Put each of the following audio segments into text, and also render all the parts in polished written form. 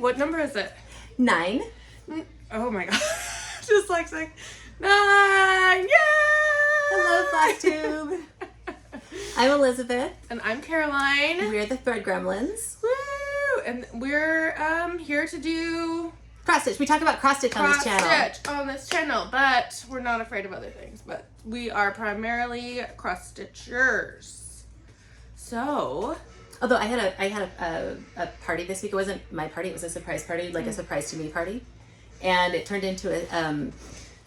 What number is it? 9. Oh my god. Just like saying 9. Yay! Hello, Flosstube. I'm Elizabeth. And I'm Caroline. We're the Thread Gremlins. Woo! And we're here to do cross stitch. We talk about cross stitch on this channel. Cross stitch on this channel, but we're not afraid of other things. But we are primarily cross stitchers. So, although I had a party this week. It wasn't my party. It was a surprise party, like a surprise to me party, and it turned into it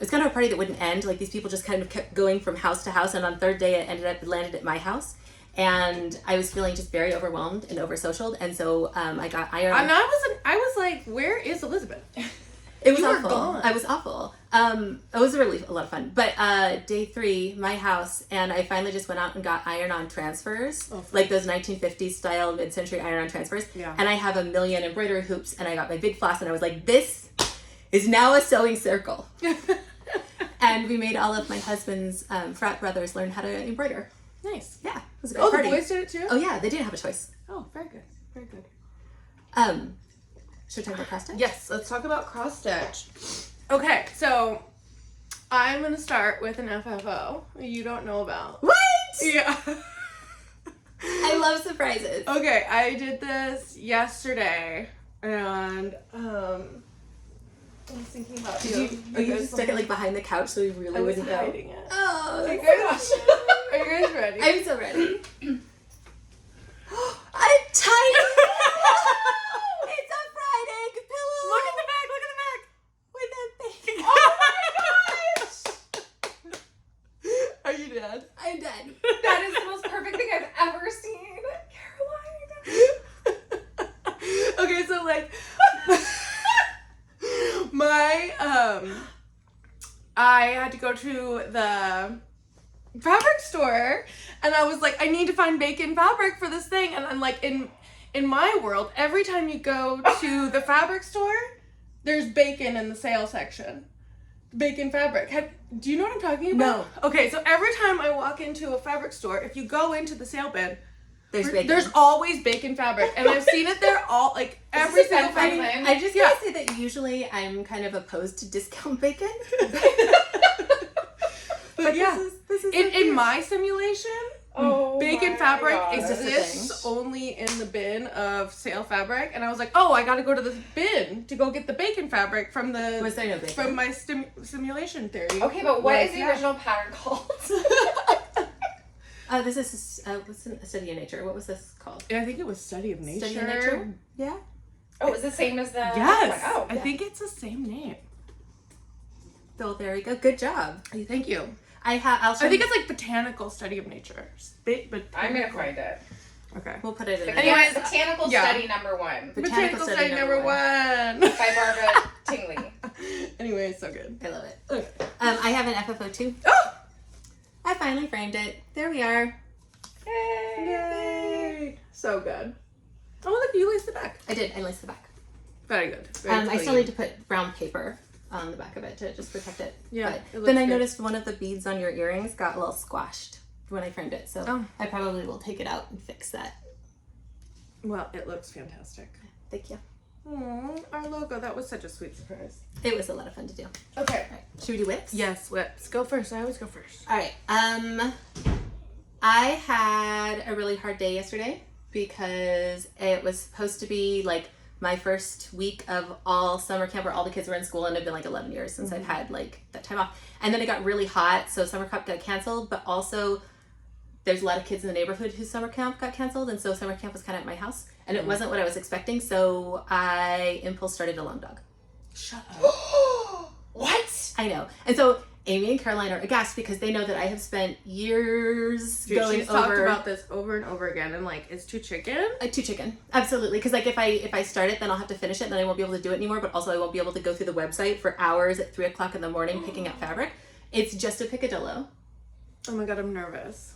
was kind of a party that wouldn't end. Like these people just kind of kept going from house to house, and on third day it landed at my house. And I was feeling just very overwhelmed and over-socialed, and so I got iron. And I was like, where is Elizabeth? It was you awful. Were gone. I was awful. It was really a lot of fun. But day 3, my house, and I finally just went out and got iron-on transfers, like those 1950s style mid-century iron-on transfers. Yeah. And I have a million embroidery hoops, and I got my big floss, and I was like, this is now a sewing circle. And we made all of my husband's frat brothers learn how to embroider. Nice. Yeah, it was a great party. The boys did it too? Oh yeah, they didn't have a choice. Oh, very good. Very good. Should we talk about cross stitch? Yes, let's talk about cross stitch. Okay, so I'm gonna start with an FFO you don't know about. What? Yeah. I love surprises. Okay, I did this yesterday, and I was thinking about you. You just stuck it like behind the couch so we really wouldn't know. Hiding it. Oh, Are that's you so guys, are you guys ready? I'm so ready. A tiny pillow! It's a fried egg pillow! Look at the back, look at the back! With a baby. Oh my gosh! Are you dead? I'm dead. That is the most perfect thing I've ever seen. Caroline. Okay, so like I had to go to the fabric store, and I was like, I need to find bacon fabric for this thing. And I'm like, in my world, every time you go to the fabric store, there's bacon in the sale section. Bacon fabric. Do you know what I'm talking about? No. Okay, so every time I walk into a fabric store, if you go into the sale bin, There's bacon. there's always bacon fabric, and I've seen it there all like every Is this a single bad thing. thing? I just gotta say that usually I'm kind of opposed to discount bacon. But yeah, this is in my simulation, Oh, bacon my fabric God. exists only in the bin of sale fabric, and I was like, oh, I gotta go to the bin to go get the bacon fabric from the Was there no bacon? from my simulation theory. Okay, but what Like, is the yeah. original pattern called? This is what's a study of nature. What was this called? I think it was study of nature. Study of nature? Yeah. Oh, it's the same as the... Yes, Oh, I think it's the same name. So there we go. Good job. Thank you. I think it's like botanical study of nature. I'm gonna find it. Okay. We'll put it in. Anyways, Botanical yeah. Study number 1 Botanical study number 1. by Barbara Tingley. Anyway, it's so good. I love it. Okay. I have an FFO too. Oh! I finally framed it. There we are. Yay! So good. Oh, look, you laced the back. I did. I laced the back. Very good. I still need to put brown paper on the back of it to just protect it. Yeah, But it looks then I good. noticed one of the beads on your earrings got a little squashed when I framed it. So Oh. I probably will take it out and fix that. Well, it looks fantastic. Thank you. Aww, our logo. That was such a sweet surprise. It was a lot of fun to do. Okay. All right. Should we do whips? Yes, whips. Go first. I always go first. All right. I had a really hard day yesterday because it was supposed to be like my first week of all summer camp where all the kids were in school, and it'd been like 11 years since I've had like that time off. And then it got really hot, so summer camp got canceled, but also there's a lot of kids in the neighborhood whose summer camp got canceled, and so summer camp was kind of at my house, and it wasn't what I was expecting, so I impulse started a long dog. Shut up. What? I know. And so Amy and Caroline are aghast because they know that I have spent years going she's over talked about this over and over again, and like, it's too chicken. to chicken. Absolutely. Because like if I start it, then I'll have to finish it, and then I won't be able to do it anymore, but also I won't be able to go through the website for hours at 3 o'clock in the morning picking up fabric. It's just a picadillo. Oh my god, I'm nervous.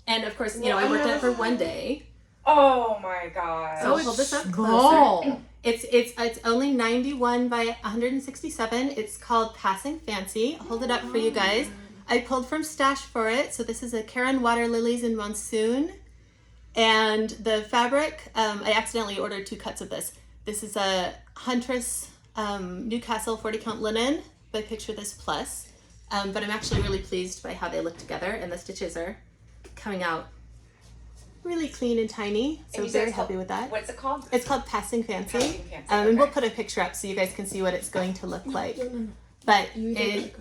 And of course, you know, I worked on it for one day. Oh my god. So hold this up small. closer. It's only 91 by 167. It's called Passing Fancy. I'll hold it up for you guys. I pulled from Stash for it. So this is a Caron Waterlillies in Monsoon. And the fabric, I accidentally ordered 2 cuts of this. This is a Huntress Newcastle 40 count linen by Picture This Plus. But I'm actually really pleased by how they look together, and the stitches are coming out really clean and tiny. So And you very said it's happy called- with that. What's it called? It's called Passing Fancy. Passing Fancy, And we'll okay. put a picture up so you guys can see what it's going to look like. But the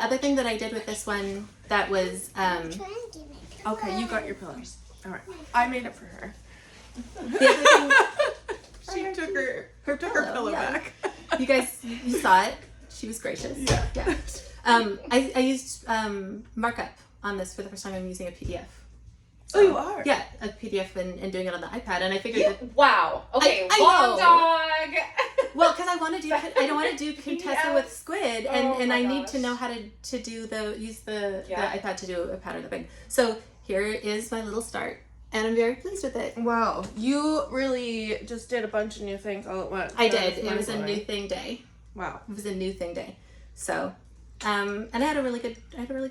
other thing that I did with this one that was Okay, you got your pillows. All right. I made it for her. the other thing, She took her pillow yeah. back. you guys you saw it. She was gracious. Yeah. I used markup on this for the first time. I'm using a PDF. Oh, you are? Yeah, a PDF and doing it on the iPad, and I figured that Wow. Okay, I long know. dog. well, because I want to do I don't want to do Contessa with squid, and, Oh and my I need gosh. to know how to do use the Yeah. iPad to do a pattern of the thing. So here is my little start, and I'm very pleased with it. Wow. You really just did a bunch of new things all at once. I That did. is It was a new mind-blowing. thing day. Wow. It was a new thing day. So, and I had a really good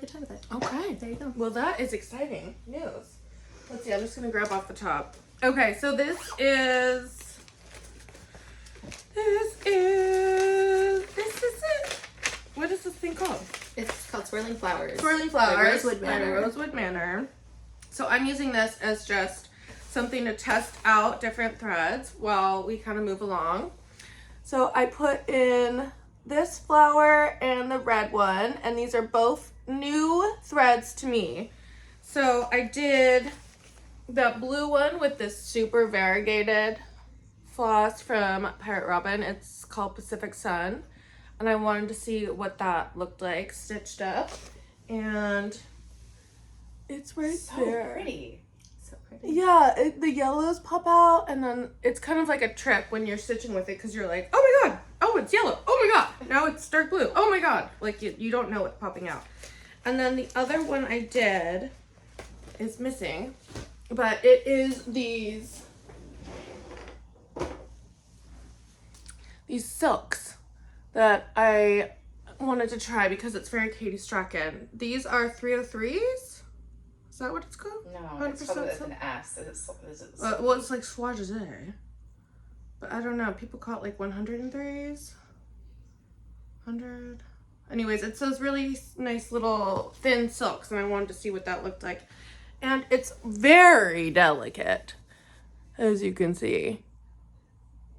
time with it. Okay. There you go. Well, that is exciting news. Let's see. I'm just gonna grab off the top. Okay, so this is it. What is this thing called? It's called Swirling Flowers. Swirling by Flowers Rosewood by Manor. Rosewood Manor. So I'm using this as just something to test out different threads while we kind of move along. So I put in this flower and the red one, and these are both new threads to me. So I did the blue one with this super variegated floss from Pirate Robin. It's called Pacific Sun. And I wanted to see what that looked like stitched up. And it's right So there. pretty. So pretty. Yeah, the yellows pop out, and then it's kind of like a trick when you're stitching with it because you're like, oh my god, oh, it's yellow, oh my god, now it's dark blue, oh my god. Like, you don't know what's popping out. And then the other one I did is missing, but it is these silks that I wanted to try because it's very Katie Strachan. These are 303s. Is that what it's called? No, it's 100% probably with silk? an S. Is it Well, it's like Swajazé. But I don't know. People call it like 103s. 100. Anyways, it's those really nice little thin silks, and I wanted to see what that looked like. And it's very delicate, as you can see.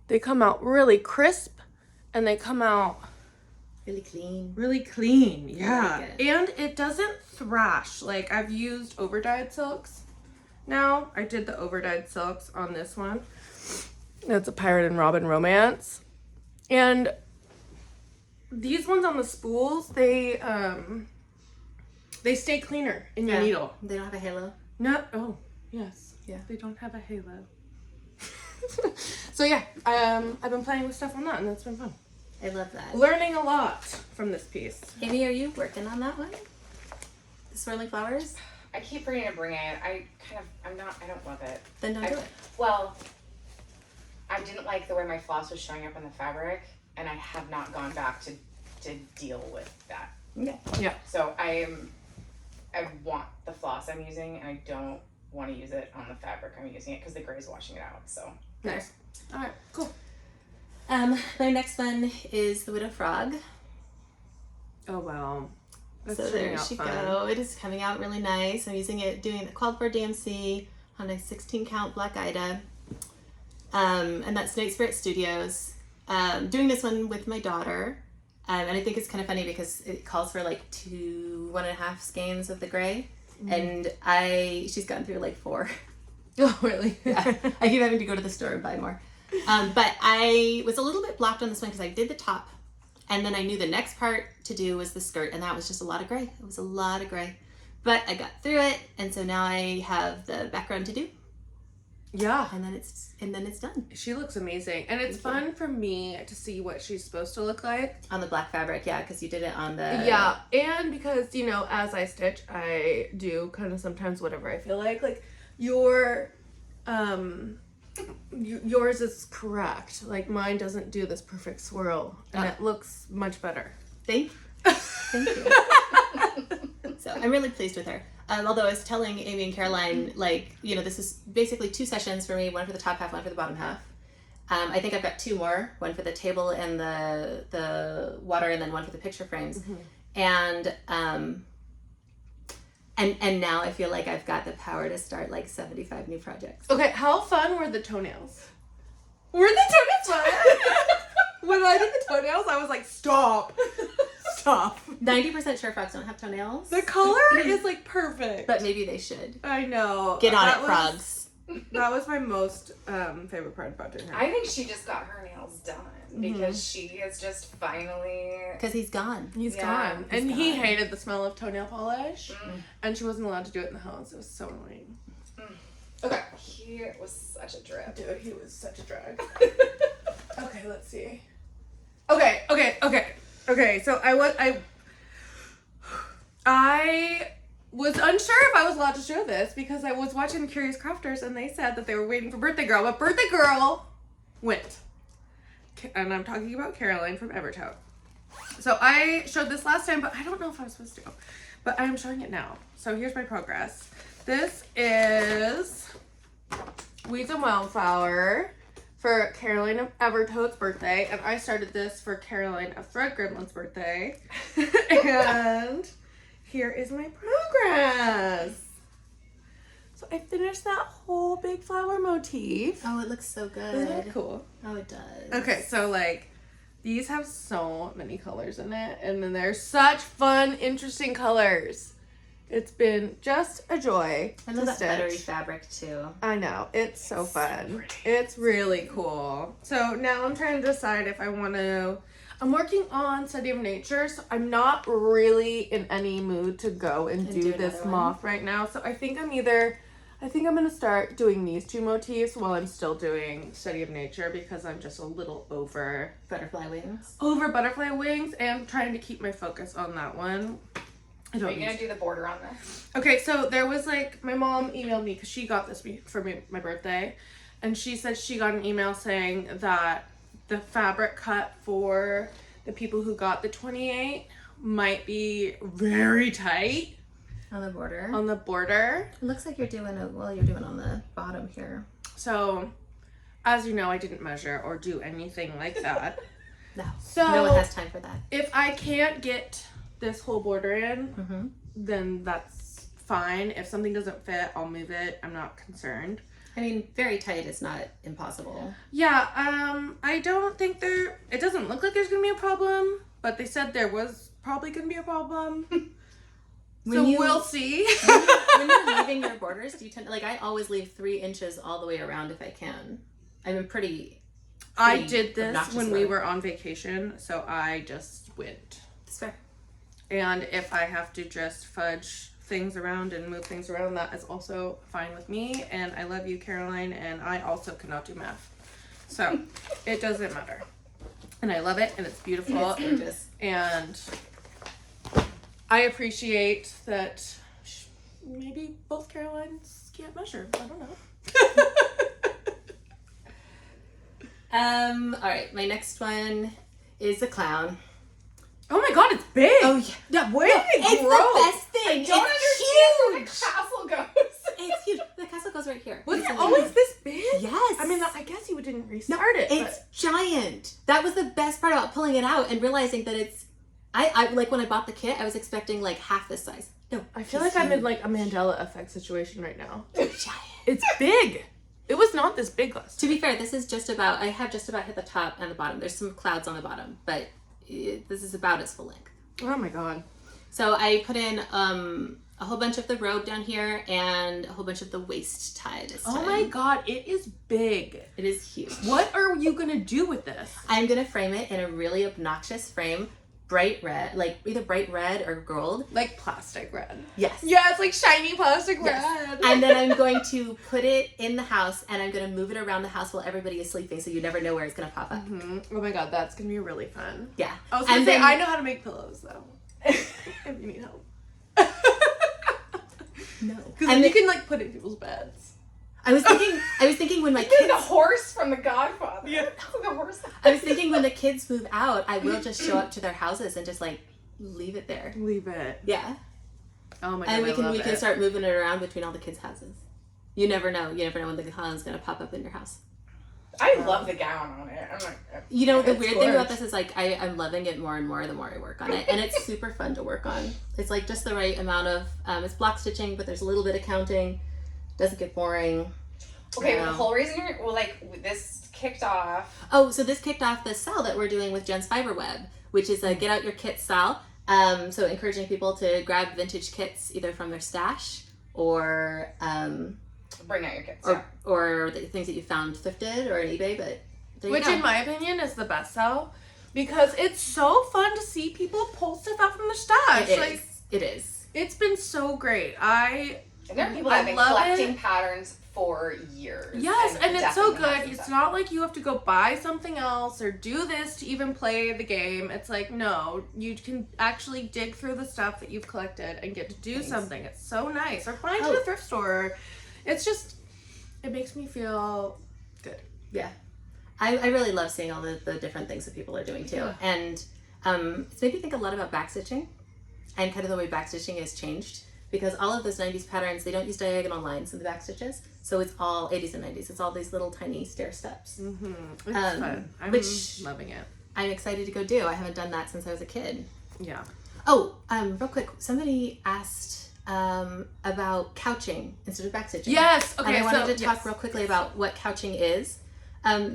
They come out really crisp, and they come out Really clean. really clean. Yeah. like it. And it doesn't thrash. Like, I've used overdyed silks now. I did the overdyed silks on this one. That's a Pirate and Robin romance. And these ones on the spools, they stay cleaner in your needle. They don't have a halo. No, oh, yes. Yeah. They don't have a halo. So yeah, I've been playing with stuff on that, and that's been fun. I love that. Learning a lot from this piece. Amy, are you working on that one? The Swirling Flowers? I keep forgetting to bring it. I don't love it. Then don't do it. Well, I didn't like the way my floss was showing up on the fabric, and I have not gone back to deal with that. Okay. Yeah. So I want the floss I'm using, and I don't want to use it on the fabric I'm using it because the gray is washing it out. So Nice. All right. Cool. My next one is the Widow Frog. Oh wow. That's So turning there out she fun. go. It is coming out really nice. I'm using it, doing the called for DMC on a 16 count black Aida. And that's Night Spirit Studios. Doing this one with my daughter. And I think it's kind of funny because it calls for like 1.5 skeins of the gray. And she's gotten through like 4. Oh really? Yeah. I keep having to go to the store and buy more. But I was a little bit blocked on this one because I did the top, and then I knew the next part to do was the skirt, and that was just a lot of gray. It was a lot of gray, but I got through it, and so now I have the background to do, Yeah. and then it's done She looks amazing, and it's fun for me to see what she's supposed to look like. on the black fabric. Yeah, because you did it on the Yeah, and because as I stitch, I do kind of sometimes whatever I feel like. Like yours is correct. Like mine doesn't do this perfect swirl, and it looks much better. Thank you. So I'm really pleased with her. Although I was telling Amy and Caroline, like, you know, this is basically 2 sessions for me, one for the top half, one for the bottom half. I think I've got 2 more, one for the table and the water, and then one for the picture frames. And now I feel like I've got the power to start like 75 new projects. Okay, how fun were the toenails? Were the toenails fun? When I did the toenails, I was like, stop. 90% sure frogs don't have toenails. The color is like perfect. But maybe they should. I know. Get on it, frogs. That was my most favorite part about doing her. I think she just got her nails done because she is just finally. Because he's gone. He's gone. And he hated the smell of toenail polish. And she wasn't allowed to do it in the house. It was so annoying. Okay. He was such a drip. Dude, he was such a drag. Okay, let's see. Okay, so I was unsure if I was allowed to show this because I was watching Curious Crafters and they said that they were waiting for Birthday Girl, but Birthday Girl went. And I'm talking about Caroline from Evertown. So I showed this last time, but I don't know if I was supposed to. But I'm showing it now. So here's my progress. This is Weeds and Wildflower for Caroline of Evertote's birthday, and I started this for Caroline of Thread Gremlin's birthday. And here is my progress. So I finished that whole big flower motif. Oh, it looks so good. Isn't it cool? Oh, it does. Okay, so like these have so many colors in it, and then they're such fun, interesting colors. It's been just a joy. I love that stitch. buttery fabric too. I know, it's so fun. It's really cool. So now I'm trying to decide if I want to. I'm working on Study of Nature, so I'm not really in any mood to go and do this moth right now. So I think I'm going to start doing these 2 motifs while I'm still doing Study of Nature because I'm just a little over Butterfly wings. Over butterfly wings and trying to keep my focus on that one. Are you going to do the border on this? Okay, so there was like, my mom emailed me because she got this for me, my birthday. And she said she got an email saying that the fabric cut for the people who got the 28 might be very tight. On the border? On the border. It looks like you're doing you're doing on the bottom here. So, as you know, I didn't measure or do anything like that. No. So, no one has time for that. If I can't get this whole border in, then that's fine. If something doesn't fit, I'll move it. I'm not concerned. I mean, very tight is not impossible. Yeah, I don't think it doesn't look like there's gonna be a problem, but they said there was probably gonna be a problem. We'll see. When you're leaving your borders, do you tend to, like, I always leave 3 inches all the way around if I can. I'm pretty I did this when we about it. were on vacation, so I just went. That's fair. And if I have to just fudge things around and move things around, that is also fine with me. And I love you, Caroline, and I also cannot do math. So it doesn't matter. And I love it, and it's beautiful. It's gorgeous. And I appreciate that maybe both Carolines can't measure. I don't know. All right, my next one is a clown. Oh my god, it's big! Oh yeah. Yeah, where did it It's grow? the best thing. Don't It's understand where the castle goes. It's huge. The castle goes right here. Was it always this big? Yes. I mean, I guess you didn't restart it. It's giant. That was the best part about pulling it out and realizing that it's. I like when I bought the kit, I was expecting like half this size. No, I feel like I'm in like a Mandela effect situation right now. It's giant. It's big. It was not this big last To be fair, this is just about. I have just about hit the top and the bottom. There's some clouds on the bottom, but this is about its full length. Oh my god. So I put in a whole bunch of the robe down here and a whole bunch of the waist tie this time. Oh my god, it is big. It is huge. What are you gonna do with this? I'm gonna frame it in a really obnoxious frame, bright red, like either bright red or gold. Like plastic red. Yes. Yeah, it's like shiny plastic Yes. red. And then I'm going to put it in the house and I'm going to move it around the house while everybody is sleeping so you never know where it's going to pop up. Oh my god, that's gonna be really fun. Yeah. I was gonna And say, then- I know how to make pillows though. If you need help. No. Because And you can like put it in people's beds. I was thinking when my Like kids the horse from The Godfather. Yeah. The horse. I was thinking when the kids move out, I will just show up to their houses and just like leave it there. Leave it. Yeah. Oh my god, And we I love can it. start moving it around between all the kids' houses. You never know. You never know when the Caron's going to pop up in your house. I love the gown on it. I'm like, You know, the It's weird thing about gorgeous. this is like I'm loving it more and more the more I work on it, and it's super fun to work on. It's like just the right amount of it's block stitching, but there's a little bit of counting. Doesn't get boring. okay, the whole reason this kicked off. Oh, so this kicked off the sale that we're doing with Jen's Fiber Web, which is a get out your kits sale. So encouraging people to grab vintage kits either from their stash or Bring out your kids. or the things that you found thrifted or on eBay, but there you Which go. in my opinion is the best sell because it's so fun to see people pull stuff out from the stash. It is. It's been so great. And there are people that have been love collecting it. patterns for years. Yes, and it's so definitely good. have some It's stuff. not like you have to go buy something else or do this to even play the game. It's like, no, you can actually dig through the stuff that you've collected and get to do something. It's so nice. Or find it at a thrift store. It's just, it makes me feel good. Yeah. I really love seeing all the different things that people are doing too. Yeah. And it's made me think a lot about backstitching and kind of the way backstitching has changed. Because all of those 90s patterns, they don't use diagonal lines in the back stitches. So it's all 80s and 90s. It's all these little tiny stair steps. Mm-hmm. It's fun. I'm which- loving it. I'm excited to go do. I haven't done that since I was a kid. Yeah. Oh, real quick. Somebody asked about couching instead of backstitching. Yes. Okay. And I wanted to talk yes. real quickly about what couching is.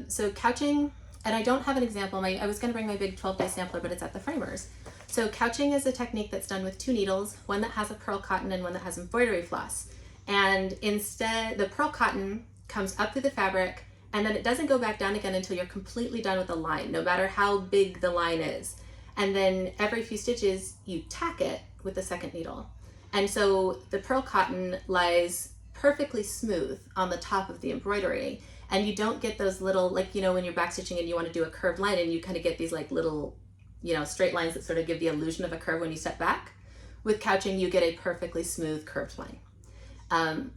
So couching, and I don't have an example. I was going to bring my big 12-day sampler, but it's at the framers. So couching is a technique that's done with 2 needles, one that has a pearl cotton and one that has embroidery floss. And instead, the pearl cotton comes up through the fabric, and then it doesn't go back down again until you're completely done with the line, no matter how big the line is. And then every few stitches, you tack it with the second needle. And so the pearl cotton lies perfectly smooth on the top of the embroidery, and you don't get those little, like, you know, when you're backstitching and you want to do a curved line and you kind of get these like little, you know, straight lines that sort of give the illusion of a curve when you step back. With couching, you get a perfectly smooth curved line.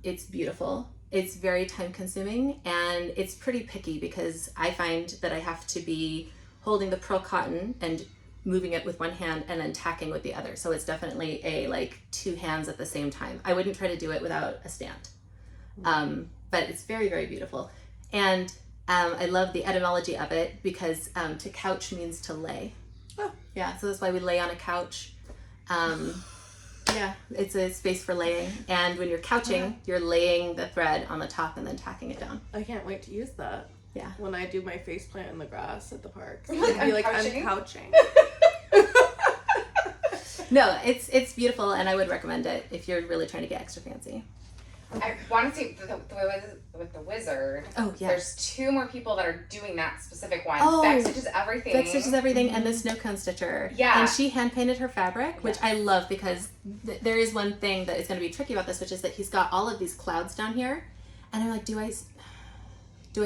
It's beautiful. It's very time consuming, and it's pretty picky because I find that I have to be holding the pearl cotton and moving it with one hand and then tacking with the other. So it's definitely a like 2 hands at the same time. I wouldn't try to do it without a stand. But it's very, very beautiful. And I love the etymology of it because to couch means to lay. Oh. Yeah, so that's why we lay on a couch. Yeah, it's a space for laying. And when you're couching, you're laying the thread on the top and then tacking it down. I can't wait to use that. Yeah. When I do my face plant in the grass at the park. Like, I'll be like, couching? I'm couching. No, it's beautiful, and I would recommend it if you're really trying to get extra fancy. I want to see with the wizard. Oh, yeah. There's 2 more people that are doing that specific one. Oh, Beck stitches everything. Beck stitches everything, and the snow cone stitcher. Yeah. And she hand painted her fabric, which I love because there is one thing that is going to be tricky about this, which is that he's got all of these clouds down here, and I'm like, do I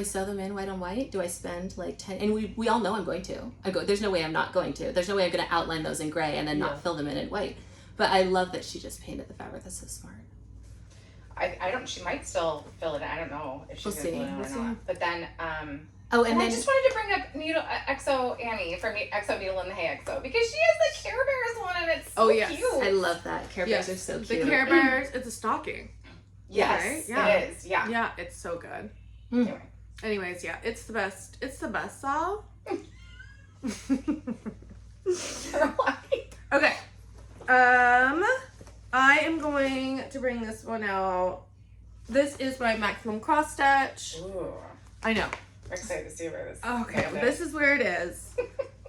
sew them in white on white? Do I spend like 10? And we all know I'm going to. There's no way I'm not going to. There's no way I'm going to outline those in gray and then not fill them in white. But I love that she just painted the fabric. That's so smart. I don't. She might still fill it in. I don't know if she's We'll gonna see. fill it in or We'll not. see. But then, Oh, and I then just wanted to bring up Needle Exo Annie from Exo Needle and the Hay Exo because she has the Care Bears one and it's so Oh, yes. cute. I love that. Care Bears Yes. are so The cute. Care Bears, it's a stocking. Yes, Right? Yeah. it is. Yeah. Yeah, it's so good. Anyway. Anyways, yeah, it's the best. It's the best Sal. Okay. I am going to bring this one out. This is my maximum cross stitch. Ooh, I know. I'm excited to see where this. Okay, goes. this is where it is.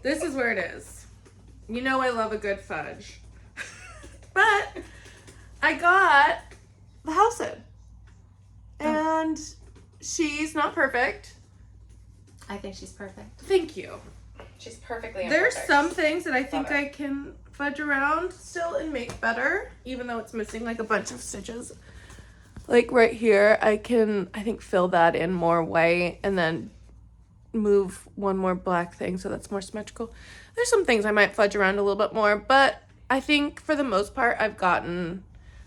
This is where it is. You know I love a good fudge. But I got the house in. And she's not perfect. I think she's perfect. Thank you. She's perfectly. There's imperfect. some things that I think Love it. I can fudge around still and make better, even though it's missing like a bunch of stitches. Like right here, I think fill that in more white and then move one more black thing so that's more symmetrical. There's some things I might fudge around a little bit more, but I think for the most part I've gotten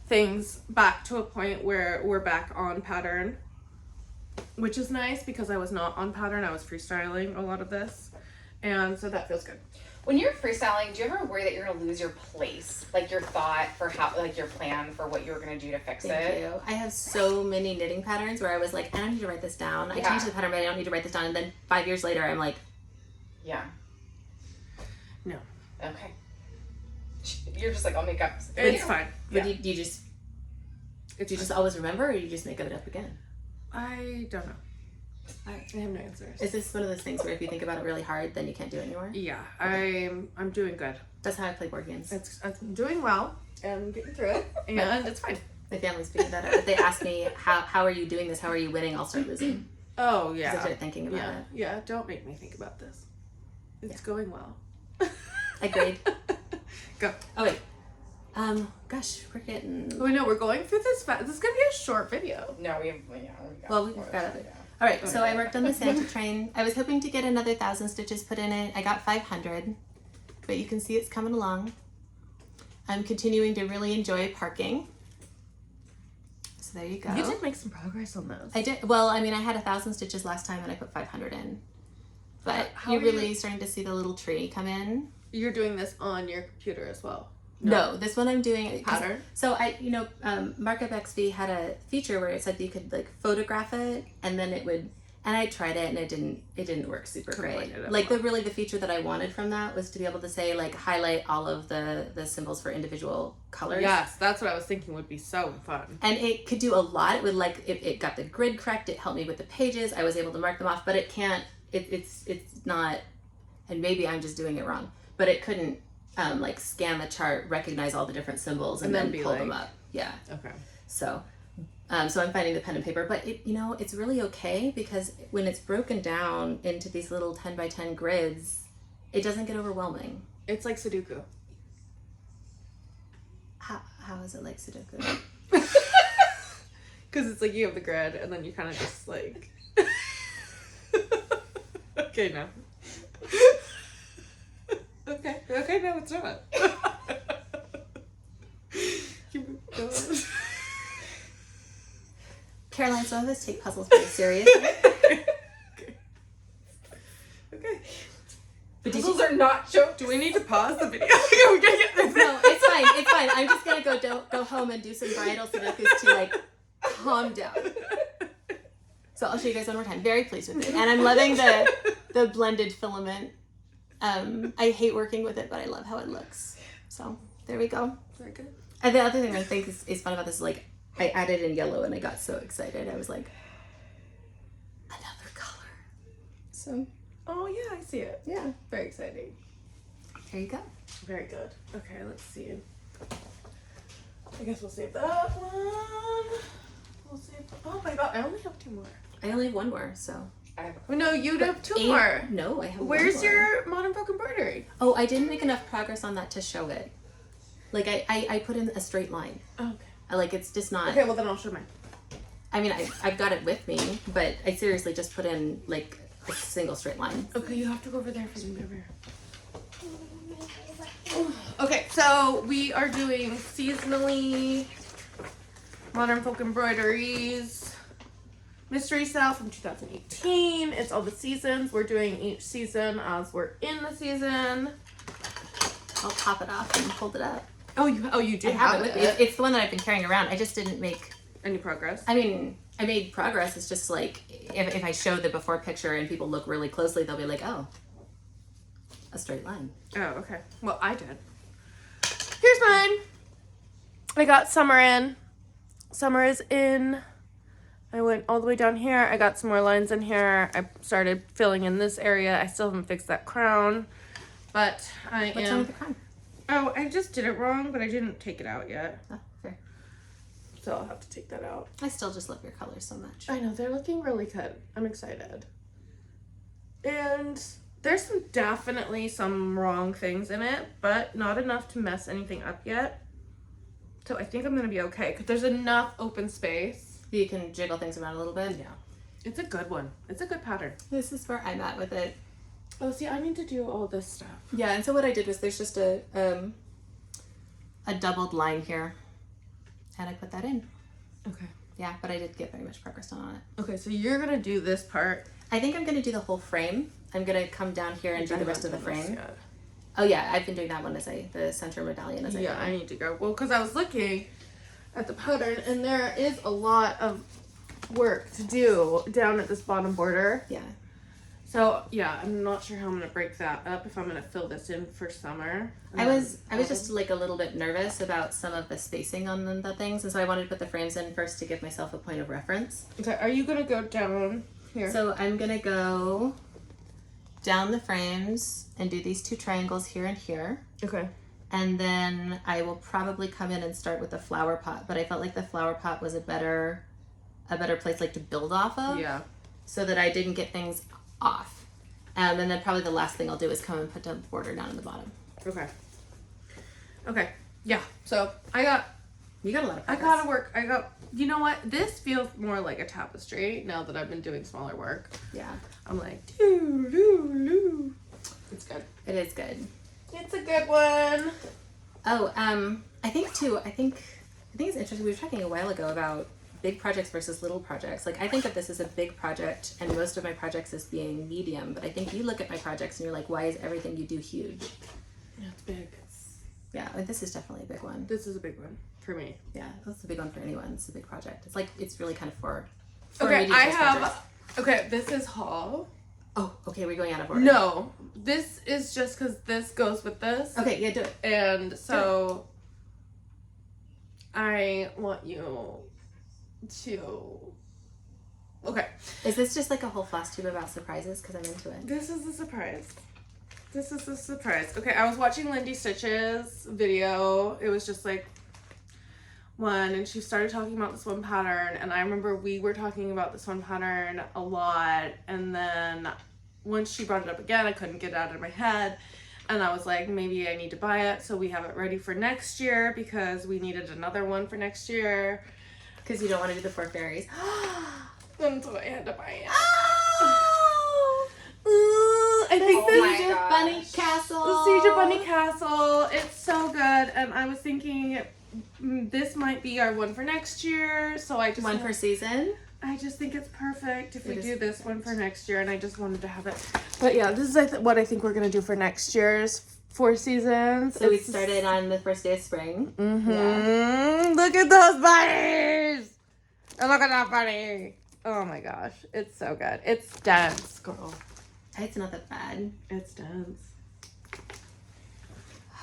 things back to a point where we're back on pattern, which is nice because I was not on pattern. I was freestyling a lot of this And so that feels good. When you're freestyling, do you ever worry that you're gonna lose your place, like your thought for how, like your plan for what you were gonna do to fix Thank it? you. I have so many knitting patterns where I was like, I don't need to write this down. I changed the pattern, but I don't need to write this down. And then 5 years later, I'm like, yeah. No. Okay. You're just like, I'll make up. It's fine. but do you just always remember, or you just make it up again? I don't know. I have no answers. Is this one of those things where if you think about it really hard, then you can't do it anymore? Yeah, I'm doing good. That's how I play board games. I'm doing well. I'm getting through it, and it's fine. My family's figured that out. If they ask me, how are you doing this? How are you winning? I'll start losing. Oh, 'Cause yeah. I started thinking about it. Yeah, don't make me think about this. It's going well. Agreed. Go. Oh, wait. Gosh, we're getting... Oh, no, we're going through this fast. This is going to be a short video. No, we got Well, we've got it. All right, so I worked on the Santa train. I was hoping to get another 1,000 stitches put in it. I got 500, but you can see it's coming along. I'm continuing to really enjoy parking. So there you go. You did make some progress on those. I did. Well, I mean, I had 1,000 stitches last time and I put 500 in. But How you're are you- really starting to see the little tree come in. You're doing this on your computer as well. No, this one I'm doing Pattern? So Markup XV had a feature where it said you could like photograph it and then it would, and I tried it and it didn't work super great. Like the feature that I wanted from that was to be able to say like highlight all of the symbols for individual colors. Yes, that's what I was thinking would be so fun. And it could do a lot. It would like it got the grid correct. It helped me with the pages. I was able to mark them off, but it can't. It's not. And maybe I'm just doing it wrong, but it couldn't. Like scan the chart, recognize all the different symbols, and then pull them up. Yeah. Okay. So I'm finding the pen and paper, but it's really okay because when it's broken down into these little 10 by 10 grids, it doesn't get overwhelming. It's like Sudoku. How is it like Sudoku? Because it's like you have the grid, and then you kind of just like. Okay, no. Okay, no, it's not. Keep going. Caroline, some of us take puzzles very seriously. Okay. But Puzzles are not jokes. Do we need to pause the video? We gotta get this. No, it's fine. It's fine. I'm just gonna go home and do some bridal Sudokus to like calm down. So I'll show you guys one more time. Very pleased with it, and I'm loving the blended filament. I hate working with it, but I love how it looks. So there we go. Very good. And the other thing I think is fun about this is like I added in yellow and I got so excited. I was like, another color. So Oh yeah, I see it. yeah, Very exciting. there you go. Very good. Okay, let's see. I guess we'll save that one. We'll save. Oh my god, I only have 2 more. I only have one more, so. Oh, no, you have 2 more. No, I have Where's one more. your modern folk embroidery? Oh, I didn't make enough progress on that to show it. Like I put in a straight line. Okay. Like it's just not. Okay, well then I'll show mine. I mean, I've got it with me, but I seriously just put in like a single straight line. Okay, you have to go over there for me. Over here. Okay, so we are doing seasonally modern folk embroideries mystery style from 2018. It's all the seasons. We're doing each season as we're in the season. I'll pop it off and hold it up. Oh, you do I have it with me. It's the one that I've been carrying around. I just didn't make any progress. I mean, I made progress. It's just like if I show the before picture and people look really closely, they'll be like, oh, a straight line. Oh, okay. Well, I did. Here's mine. I got summer in. Summer is in. I went all the way down here. I got some more lines in here. I started filling in this area. I still haven't fixed that crown, but What's wrong with the crown? Oh, I just did it wrong, but I didn't take it out yet. Oh, fair. So I'll have to take that out. I still just love your colors so much. I know, they're looking really good. I'm excited. And there's definitely some wrong things in it, but not enough to mess anything up yet. So I think I'm going to be okay, because there's enough open space. You can jiggle things around a little bit. Yeah. It's a good one. It's a good pattern. This is where I'm at with it. Oh, see, I need to do all this stuff. Yeah, and so what I did was there's just a doubled line here, and I put that in. Okay. Yeah, but I did get very much progress on it. Okay, so you're going to do this part. I think I'm going to do the whole frame. I'm gonna come down here and do the rest of the frame. Yet. Oh yeah, I've been doing that one the center medallion as I Yeah, go. I need to go. Well, because I was looking at the pattern and there is a lot of work to do down at this bottom border. Yeah. So yeah, I'm not sure how I'm gonna break that up if I'm gonna fill this in for summer. I was just like a little bit nervous about some of the spacing on the things, and so I wanted to put the frames in first to give myself a point of reference. Okay, are you gonna go down here? So I'm gonna go down the frames and do these 2 triangles here and here. Okay. And then I will probably come in and start with the flower pot, but I felt like the flower pot was a better place like to build off of. Yeah. So that I didn't get things off. And then probably the last thing I'll do is come and put the border down in the bottom. Okay. Okay. Yeah. So you got a lot of progress. I gotta work. You know what? This feels more like a tapestry now that I've been doing smaller work. Yeah. I'm like, doo, doo, doo. It's good. It is good. It's a good one. Oh, I think it's interesting. We were talking a while ago about big projects versus little projects. Like, I think that this is a big project and most of my projects is being medium, but I think you look at my projects and you're like, why is everything you do huge? Yeah, it's big. Yeah, this is definitely a big one. This is a big one for me. Yeah, that's a big one for anyone. It's a big project. It's like, it's really kind of for okay, medium-sized projects. Okay, this is haul. Oh, okay, we're going out of order. No, this is just because this goes with this. Okay, yeah, do it. And so I want you to... Okay. Is this just like a whole Floss Tube about surprises? Because I'm into it. This is a surprise. This is a surprise. Okay, I was watching Lindy Stitch's video. It was just like one, and she started talking about this one pattern, and I remember we were talking about this one pattern a lot, and then once she brought it up again, I couldn't get it out of my head, and I was like, maybe I need to buy it so we have it ready for next year, because we needed another one for next year. Because you don't want to do the 4 fairies. And so I had to buy it. Oh! I think the Siege of Bunny Castle. The Siege of Bunny Castle. It's so good, and I was thinking this might be our one for next year. So I just one per season. I just think it's perfect if we do this one for next year, and I just wanted to have it. But yeah, this is what I think we're gonna do for next year's 4 seasons. So we started on the first day of spring. Mm-hmm. Yeah. Look at those bunnies! And look at that bunny! Oh my gosh, it's so good. It's dense, girl. It's not that bad. It's dense.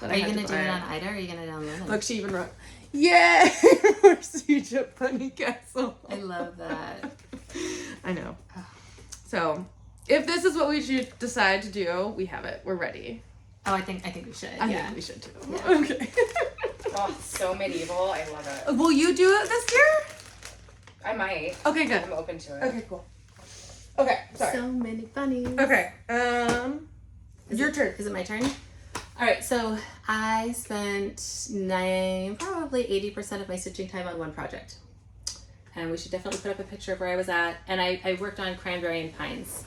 Are you gonna do it on Ida or are you gonna do it on Linen? Look, she even wrote, "Yay for Siege of Bunny Castle." I love that. I know. So, if this is what we should decide to do, we have it. We're ready. Oh, I think we should. I Yeah. think we should too. Yeah. Okay. Oh, so medieval. I love it. Will you do it this year? I might. Okay, good. I'm open to it. Okay, cool. Okay, sorry. So many bunnies. Okay, your turn. Is it my turn? All right, so I spent probably 80% of my stitching time on one project. And we should definitely put up a picture of where I was at. And I worked on Cranberry and Pines.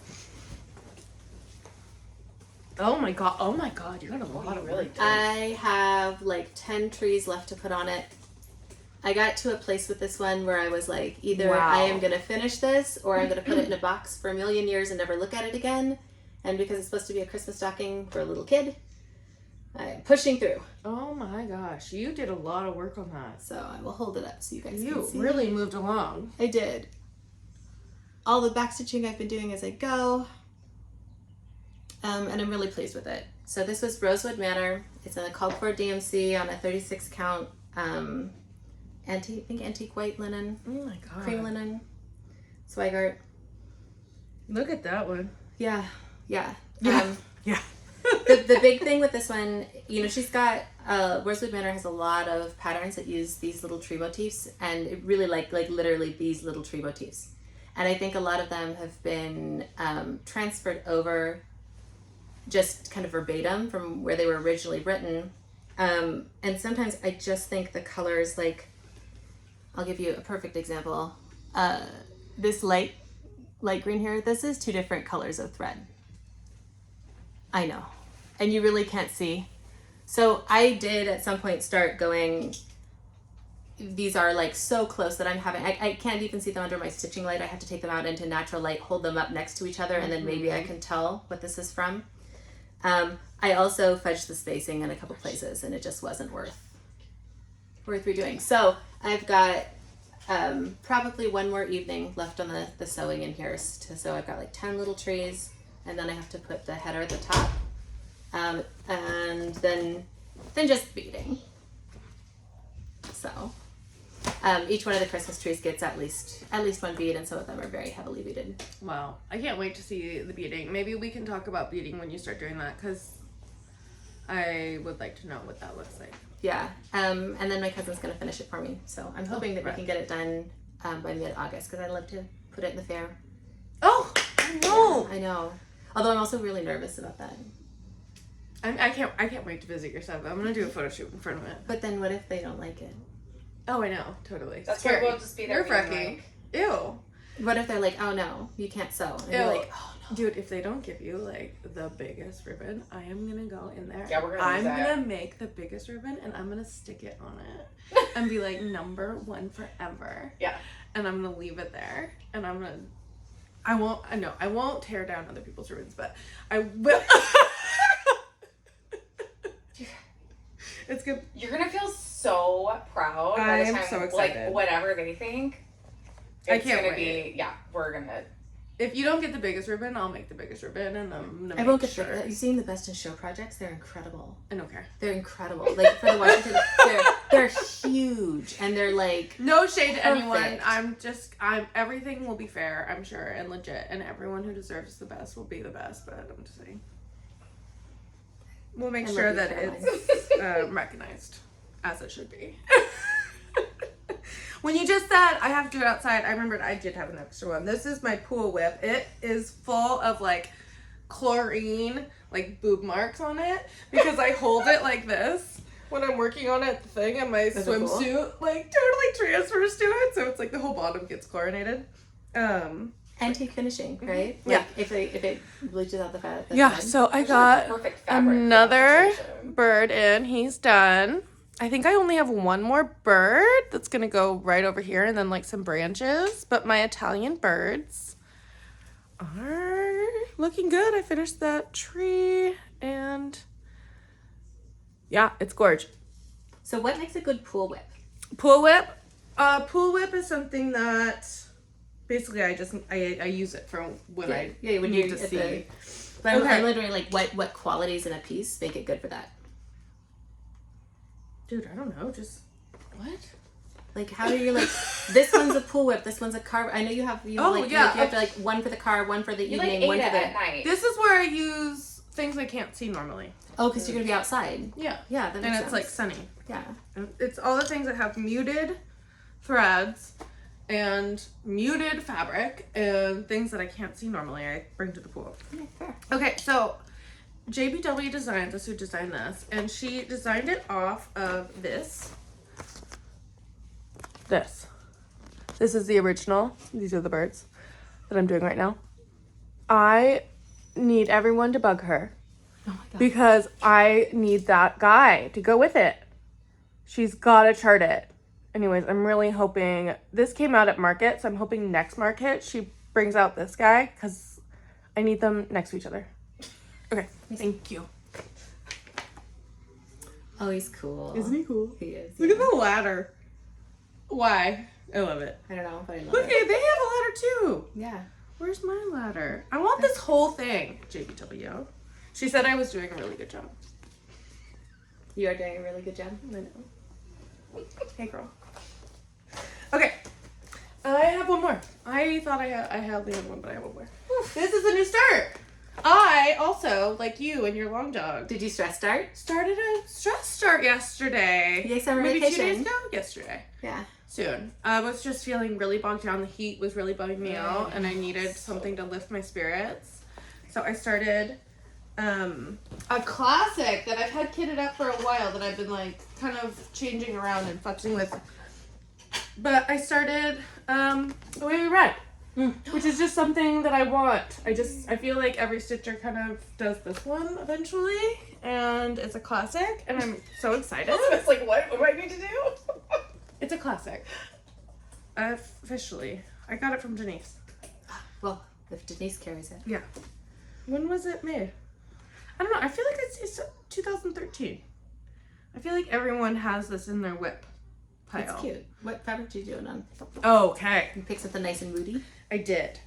Oh my god, you got a lot of really work. I have like 10 trees left to put on it. I got to a place with this one where I was like, either Wow. I am going to finish this or I'm going to put it in a box for a million years and never look at it again. And because it's supposed to be a Christmas stocking for a little kid, I'm pushing through. Oh my gosh, you did a lot of work on that. So I will hold it up so you guys You can see. really moved along. I did. All the backstitching I've been doing as I go. And I'm really pleased with it. So this was Rosewood Manor. It's in a called for DMC on a 36 count antique white linen, Oh my god. cream linen, Zweigart. Look at that one. Yeah. Yeah. The big thing with this one, you know, she's got Rosewood Manor has a lot of patterns that use these little tree motifs, and it really like literally these little tree motifs. And I think a lot of them have been transferred over just kind of verbatim from where they were originally written. And sometimes I just think the colors, like, I'll give you a perfect example. This light green here, this is 2 different colors of thread. I know. And you really can't see. So I did at some point start going, these are like so close that I can't even see them under my stitching light. I have to take them out into natural light, hold them up next to each other, and then maybe I can tell what this is from. I also fudged the spacing in a couple places, and it just wasn't worth redoing. So I've got probably one more evening left on the sewing in here. So I've got like 10 little trees, and then I have to put the header at the top, and then just beading. So each one of the Christmas trees gets at least one bead, and some of them are very heavily beaded. Wow, I can't wait to see the beading. Maybe we can talk about beading when you start doing that, because I would like to know what that looks like. Yeah, and then my cousin's gonna finish it for me, so I'm hoping that we can get it done by mid-August, because I'd love to put it in the fair. Oh, no! Yeah, I know. Although I'm also really nervous about that. I can't wait to visit your stuff. I'm gonna do a photo shoot in front of it. But then what if they don't like it? Oh, I know, totally. That's why we'll just be there. You're freaking. Ew. What if they're like, oh no, you can't sew? And you're like, oh no. Dude, if they don't give you like the biggest ribbon, I am gonna go in there. Yeah, we're gonna I'm gonna make the biggest ribbon and I'm gonna stick it on it and be like #1 forever. Yeah. And I'm gonna leave it there, and I won't tear down other people's ribbons, but I will. It's good. You're gonna feel so proud by the time, I'm so excited. like, whatever they think. I It's can't gonna wait. be, yeah, we're gonna. If you don't get the biggest ribbon, I'll make the biggest ribbon, and I'm gonna I won't make get sure. You've seen the Best in Show projects? They're incredible. I don't care. They're incredible. Like for the Washington, they're huge, and they're like No shade to anyone. perfect. Everything will be fair, I'm sure, and legit, and everyone who deserves the best will be the best, but I'm just saying. We'll make I sure love you, that Caroline. it's recognized as it should be. When you just said I have to do it outside, I remembered I did have an extra one. This is my pool whip. It is full of like chlorine, like boob marks on it, because I hold it like this when I'm working on it, the thing, and my swimsuit like totally transfers to it, so it's like the whole bottom gets chlorinated. antique finishing, right? Yeah. Like if it bleaches out the fat. that's Yeah, fine. so I There's got perfect fabric for another that situation. bird in. He's done. I think I only have one more bird that's gonna go right over here, and then like some branches. But my Italian birds are looking good. I finished that tree, and yeah, it's gorgeous. So what makes a good pool whip? Pool whip. Pool whip is something that basically I use it for when I when need you're to at see. But Okay. I'm wondering like what qualities in a piece make it good for that? Dude, I don't know. Just what? Like how do you like this one's a pool whip, this one's a car. I know you have Oh, like yeah. you have to like one for the car, one for the You evening, like one Ada for the at night. This is where I use things I can't see normally. Oh, because you're gonna be outside. Yeah. Yeah, that And makes it's sense. like sunny. yeah. And it's all the things that have muted threads and muted fabric and things that I can't see normally I bring to the pool. Yeah, fair. Okay, so JBW Designs is who designed this, and she designed it off of this. This is the original. These are the birds that I'm doing right now. I need everyone to bug her Oh my god. because I need that guy to go with it. She's got to chart it. Anyways, I'm really hoping this came out at market, so I'm hoping next market she brings out this guy because I need them next to each other. Okay, thank you. Oh, he's cool. Isn't he cool? He is. Look at the ladder. Why? I love it. I don't know, but I love Look, it. they have a ladder too. Yeah. Where's my ladder? I want this whole thing. JBW. She said I was doing a really good job. You are doing a really good job. I know. Hey, girl. Okay. I have one more. I thought I had the other one, but I have one more. This is a new start. I also, like you and your long dog, Did you stress start? started a stress start yesterday. Yay, summer Maybe vacation. 2 days ago? Yesterday. Yeah. Soon. I was just feeling really bogged down. The heat was really bugging me out, and I needed something to lift my spirits. So I started a classic that I've had kitted up for a while that I've been like kind of changing around and futzing with. But I started the way we read, which is just something that I want. I feel like every stitcher kind of does this one eventually, and it's a classic, and I'm so excited. It's like, what do I need to do? It's a classic. Officially. I got it from Denise. Well, if Denise carries it. Yeah. When was it made? I don't know. I feel like it's 2013. I feel like everyone has this in their WIP pile. It's cute. What fabric did you do it on? Okay. You picked something nice and moody? I did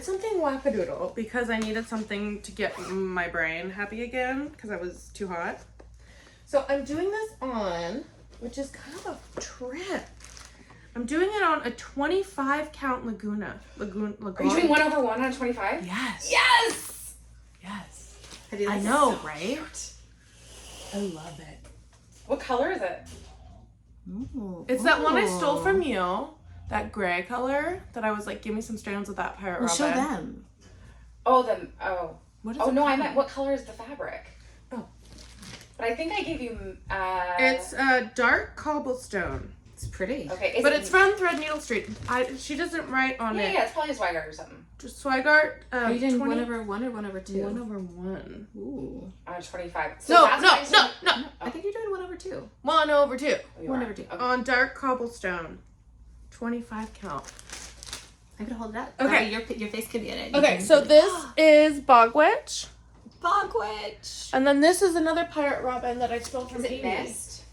something wackadoodle because I needed something to get my brain happy again because I was too hot. So I'm doing this on, which is kind of a trip. I'm doing it on a 25 count Laguna. Are you doing 1/1 on 25? Yes. Yes! Yes. I know, so right? cute. I love it. What color is it? Ooh. It's that one I stole from you. That gray color that I was like, give me some strands of that pirate robin. Show them. Oh, What is oh it no, I called? meant what color is the fabric? Oh. But I think I gave you, It's a dark cobblestone. It's pretty. Okay. But it's from Threadneedle Street. She doesn't write on it. Yeah, it's probably a Zweigart or something. Just Zweigart. Are you doing 1/1 or 1/2? 1/1. Ooh. On 25. No. I think you're doing 1/2. 1/2. Oh, you 1/2. are. Okay. On dark cobblestone. 25 count. I'm gonna hold it up. Okay. Your face could be in it. Okay, so this is Bog Witch. Bog Witch. And then this is another pirate robin that I stole from Is it Amy. mist?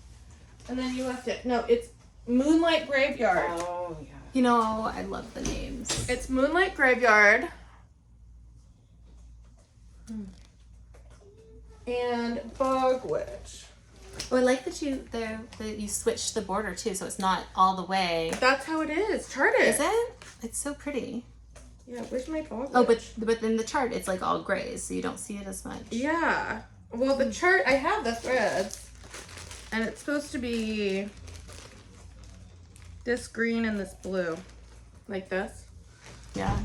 And then you left it. No, it's Moonlight Graveyard. Oh, yeah. You know, I love the names. It's Moonlight Graveyard. And Bog Witch. Oh, I like that you switched the border too, so it's not all the way. That's how it is. Charted. Is it? It's so pretty. Yeah, where's my Bog Witch? Oh, but in the chart it's like all grays, so you don't see it as much. Yeah. Well, the chart, I have the threads. And it's supposed to be this green and this blue. Like this. Yeah.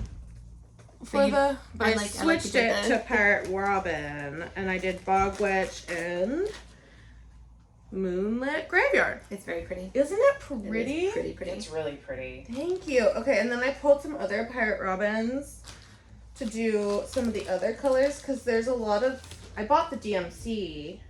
But I I like switched to do it to Pirate Robin. And I did Bog Witch and Moonlit Graveyard. It's very pretty. Isn't it pretty? It is pretty. It's really pretty. Thank you. Okay, and then I pulled some other Pirate Robins to do some of the other colors because there's a lot of. I bought the DMC,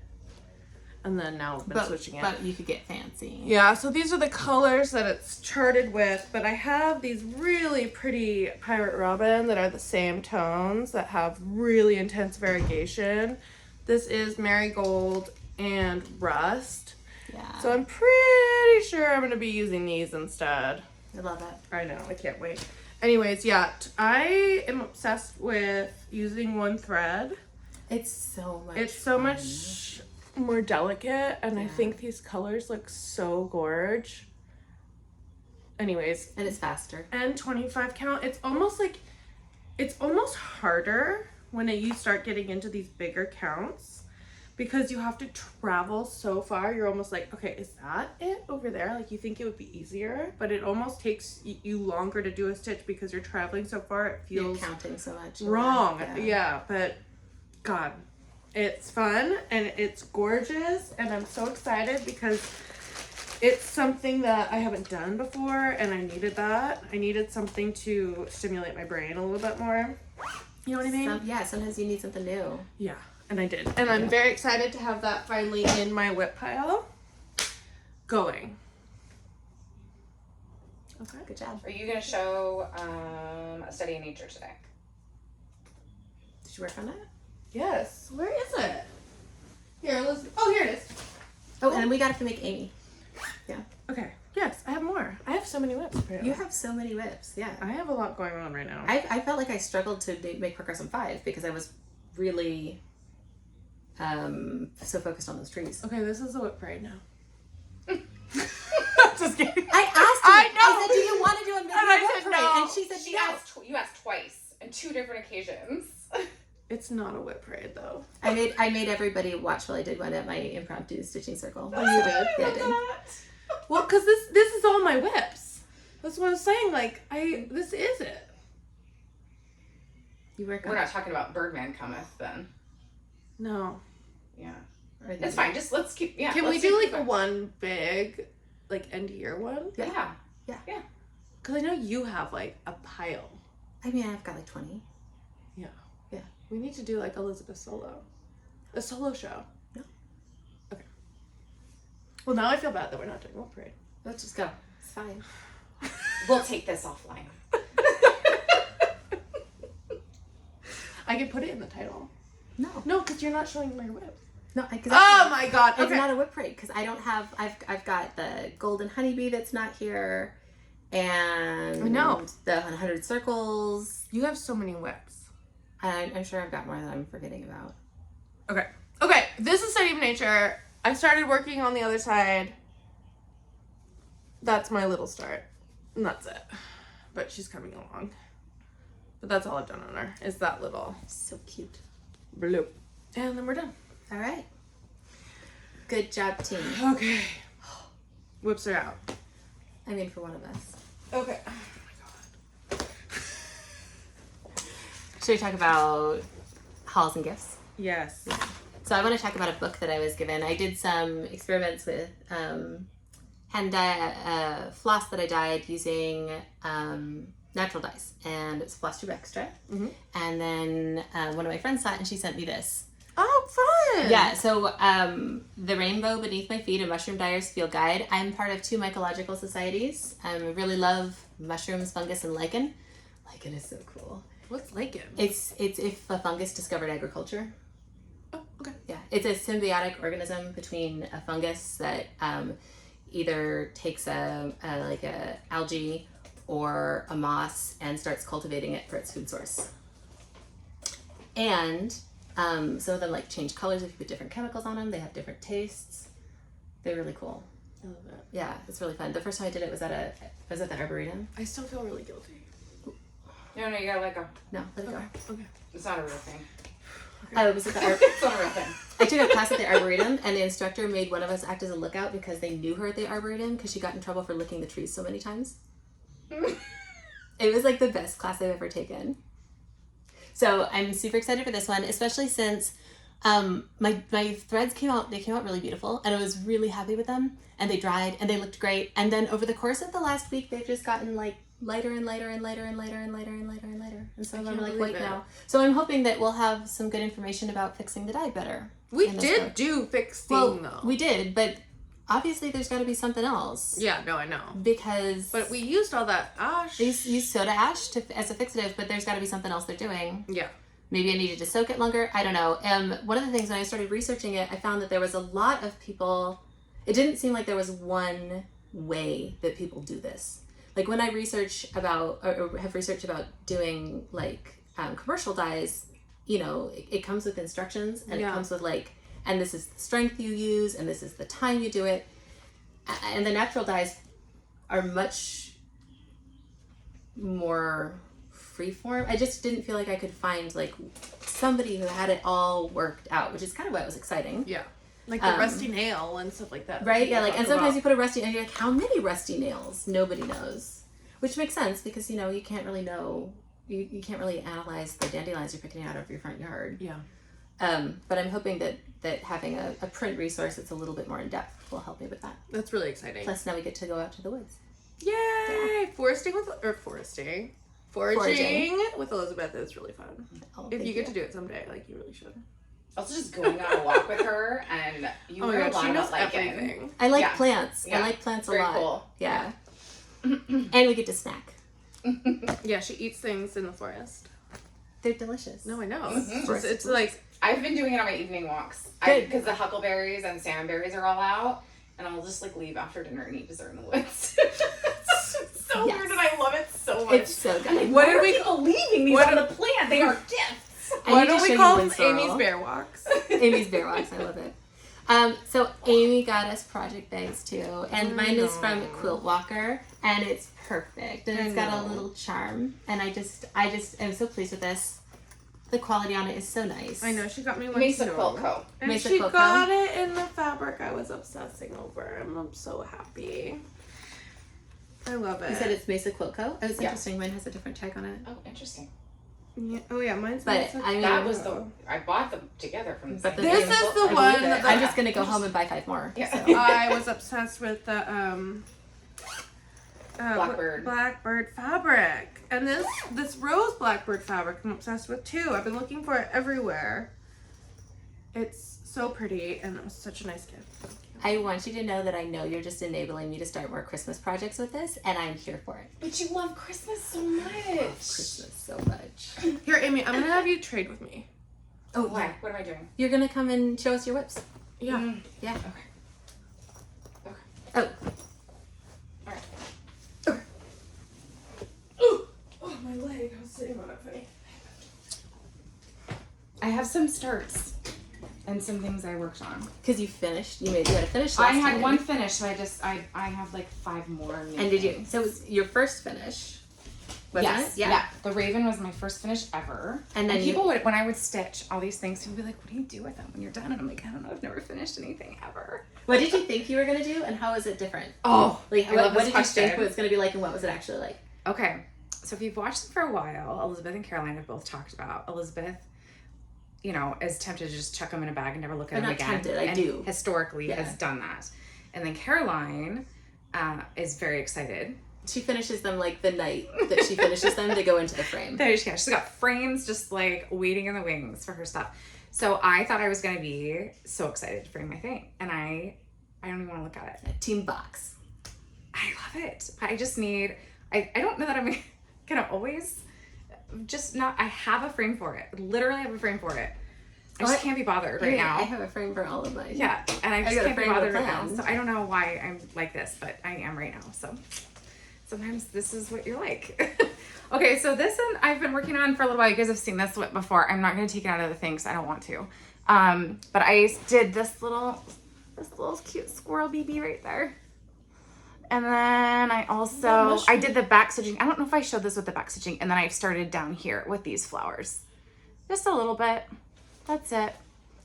and then now I've been switching it. But you could get fancy. Yeah, so these are the colors that it's charted with, but I have these really pretty Pirate Robin that are the same tones that have really intense variegation. This is Marigold and Rust. Yeah. So I'm pretty sure I'm going to be using these instead. I love it. I know, I can't wait. Anyways, yeah, I am obsessed with using one thread. It's so much. It's so much more delicate, and I Yeah. think these colors look so gorge. Anyways, And it's faster. and 25 count, it's almost harder when you start getting into these bigger counts because you have to travel so far. You're almost like, okay, is that it over there? Like, you think it would be easier, but it almost takes you longer to do a stitch because you're traveling so far. It You're feels counting so much. wrong. Yeah, but God, it's fun and it's gorgeous, and I'm so excited because it's something that I haven't done before, and I needed that. I needed something to stimulate my brain a little bit more. You know what I mean? Sometimes you need something new. Yeah, and I did. And I'm very excited to have that finally in my WIP pile going. Okay. Good job. Are you going to show a study in nature today? Did you work on that? Yes. Where is it? Here, here it is. Oh, and then we got to make Amy. Yeah. Okay. Yes, I have more. I have so many WIPs. Apparently. You have so many whips. Yeah. I have a lot going on right now. I felt like I struggled to make progress on 5 because I was really so focused on those trees. Okay, this is a WIP parade now. Just kidding. I asked you. I know. I said, do you want to do a And I midnight said parade? no. And she said no. You asked twice on 2 different occasions. It's not a WIP parade though. I made everybody watch while I did one at my impromptu stitching circle. Oh, you did? Yeah, I did. Well, because this is all my WIPs. That's what I was saying. Like, this is it. You work on We're not talking about Birdman Cometh then. No. Yeah. Or It's fine. Just let's keep. Yeah. Can let's we do keep like a it. one big, like end of year one? Yeah. Because I know you have like a pile. I mean, I've got like 20. Yeah. Yeah. We need to do like Elizabeth solo. A solo show. No. Okay. Well, now I feel bad that we're not doing WIP parade. Let's just go. It's fine. We'll take this offline. I could put it in the title. No. No, because you're not showing my whip. No, exactly. Oh my god. It's Okay. not a WIP Parade because I don't have. I've got the golden honeybee that's not here, and I know. the 100 circles. You have so many whips. I'm sure I've got more that I'm forgetting about. Okay. Okay. This is Study of Nature. I started working on the other side. That's my little start. And that's it. But she's coming along. But that's all I've done on her, is that little So cute. bloop. And then we're done. All right. Good job, team. Okay. Whips are out. I mean, for one of us. Okay. Should we talk about hauls and gifts? Yes. So I want to talk about a book that I was given. I did some experiments with hand dye, floss that I dyed using natural dyes, and it's Floss Tube Extra. Mm-hmm. And then one of my friends saw it and she sent me this. Oh, fun! Yeah, so The Rainbow Beneath My Feet, a Mushroom Dyer's Field Guide. I'm part of 2 mycological societies. I really love mushrooms, fungus, and lichen. Lichen is so cool. What's lichen? It's if a fungus discovered agriculture. Oh, okay. Yeah, it's a symbiotic organism between a fungus that either takes a algae or a moss and starts cultivating it for its food source. And some of them like change colors if you put different chemicals on them. They have different tastes. They're really cool. I love it. Yeah, it's really fun. The first time I did it was at the Arboretum. I still feel really guilty. No, you gotta let go. No, let it go. Okay. It's not a real thing. It was at the It's not a real thing. I took a class at the Arboretum, and the instructor made one of us act as a lookout because they knew her at the Arboretum because she got in trouble for licking the trees so many times. It was like the best class I've ever taken. So I'm super excited for this one, especially since my threads came out. They came out really beautiful, and I was really happy with them. And they dried, and they looked great. And then over the course of the last week, they've just gotten like lighter and lighter and lighter and lighter and lighter and lighter and lighter. And some of them are like white now. So I'm hoping that we'll have some good information about fixing the dye better. We did do fixing though. We did, but obviously there's got to be something else. Yeah, no, I know. Because But we used all that ash. they use soda ash as a fixative, but there's got to be something else they're doing. Yeah. Maybe I needed to soak it longer. I don't know. One of the things when I started researching it, I found that there was a lot of people. It didn't seem like there was one way that people do this. Like when I research about or have researched about doing like commercial dyes, you know, it comes with instructions and it comes with like, and this is the strength you use and this is the time you do it. And the natural dyes are much more freeform. I just didn't feel like I could find like somebody who had it all worked out, which is kind of why it was exciting. Yeah. Like the rusty nail and stuff like that. Right? Yeah, like, and sometimes you put a rusty, and you're like, how many rusty nails? Nobody knows. Which makes sense because, you know, you can't really know, you can't really analyze the dandelions you're picking out of your front yard. Yeah. But I'm hoping that having a print resource that's a little bit more in depth will help me with that. That's really exciting. Plus, now we get to go out to the woods. Yay! Yeah. Foraging with Elizabeth is really fun. Oh, if you get to do it someday, like you really should. Also, just going on a walk with her, and you learn a lot about liking. I like plants. Yeah. I like plants a Very lot. Cool. Yeah. And we get to snack. Yeah, she eats things in the forest. They're delicious. No, I know. Mm-hmm. It's like I've been doing it on my evening walks. Because the huckleberries and salmonberries are all out, and I'll just like leave after dinner and eat dessert in the woods. It's so weird, and I love it so much. It's so good. What are people leaving these on the plant? They are gifts. What do we call them? Amy's Bear Walks. Amy's Bear Walks. I love it. So Amy got us project bags too, and mine is from Quilt Walker, and it's perfect, and it's got a little charm, and I just am so pleased with this. The quality on it is so nice. I know, she got me one Mesa too. Quilt Co. And Mesa she Quilt got Co. it in the fabric I was obsessing over. I'm so happy. I love it. You said it's Mesa Quilt Co. Oh, it's interesting. Mine has a different tag on it. Oh, interesting. Yeah. Oh yeah, mine's. But Mesa. I mean, That was I bought them together from the But same. This is the one that I'm just gonna go home and buy 5 more. Yeah. So. I was obsessed with the blackbird fabric, and this rose blackbird fabric I'm obsessed with too. I've been looking for it everywhere. It's so pretty, and it was such a nice gift. I want you to know that I know you're just enabling me to start more Christmas projects with this, and I'm here for it. But you love Christmas so much. I love Christmas so much. Here, Amy, I'm gonna have you trade with me. Oh, Why? yeah. What am I doing? You're gonna come and show us your whips. Yeah. Yeah. Okay. Oh. All right. Oh, my leg. I was sitting on it funny. I have some starts and some things I worked on. Because you finished. You had a finish I last had time. one finish, so I have like 5 more. And did you? So it was your first finish. Wasn't Yes. it? Yeah. The Raven was my first finish ever. And then people would, when I would stitch all these things, people would be like, "What do you do with them when you're done?" And I'm like, "I don't know. I've never finished anything ever." What did you think you were gonna do, and how was it different? Oh, Like, I love what this did you think question. it was gonna be like, and what was it actually like? Okay, so if you've watched them for a while, Elizabeth and Caroline have both talked about Elizabeth. You know, is tempted to just chuck them in a bag and never look at I'm them not again. tempted, I and do. Historically, Yeah. has done that, and then Caroline is very excited. She finishes them like the night that she finishes them to go into the frame. She's got frames just like waiting in the wings for her stuff. So I thought I was gonna be so excited to frame my thing, and I don't even want to look at it. Team box. I love it. I just need. I don't know that I'm gonna always. Just not. I have a frame for it. Literally have a frame for it. I just can't be bothered right now. I have a frame for all of mine. Yeah, and I just got a can't be frame bothered of right now. plans. So I don't know why I'm like this, but I am right now. So sometimes this is what you're like. Okay, so this one I've been working on for a little while. You guys have seen this one before. I'm not going to take it out of the thing because I don't want to. But I did this little cute squirrel BB right there. And then I did the back stitching. I don't know if I showed this with the back stitching. And then I started down here with these flowers. Just a little bit. That's it.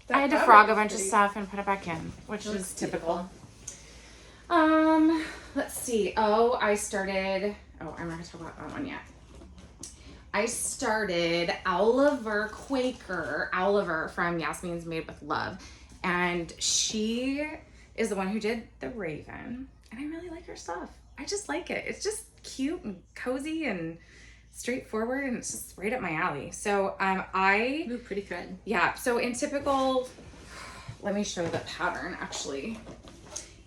I had to frog a bunch of stuff and put it back in, which is typical. Let's see. I'm not gonna talk about that one yet. I started Oliver from Yasmin's Made with Love. And she is the one who did the Raven. And I really like her stuff. I just like it. It's just cute and cozy and straightforward, and it's just right up my alley. So Ooh, pretty thread. yeah, so in typical, let me show the pattern actually,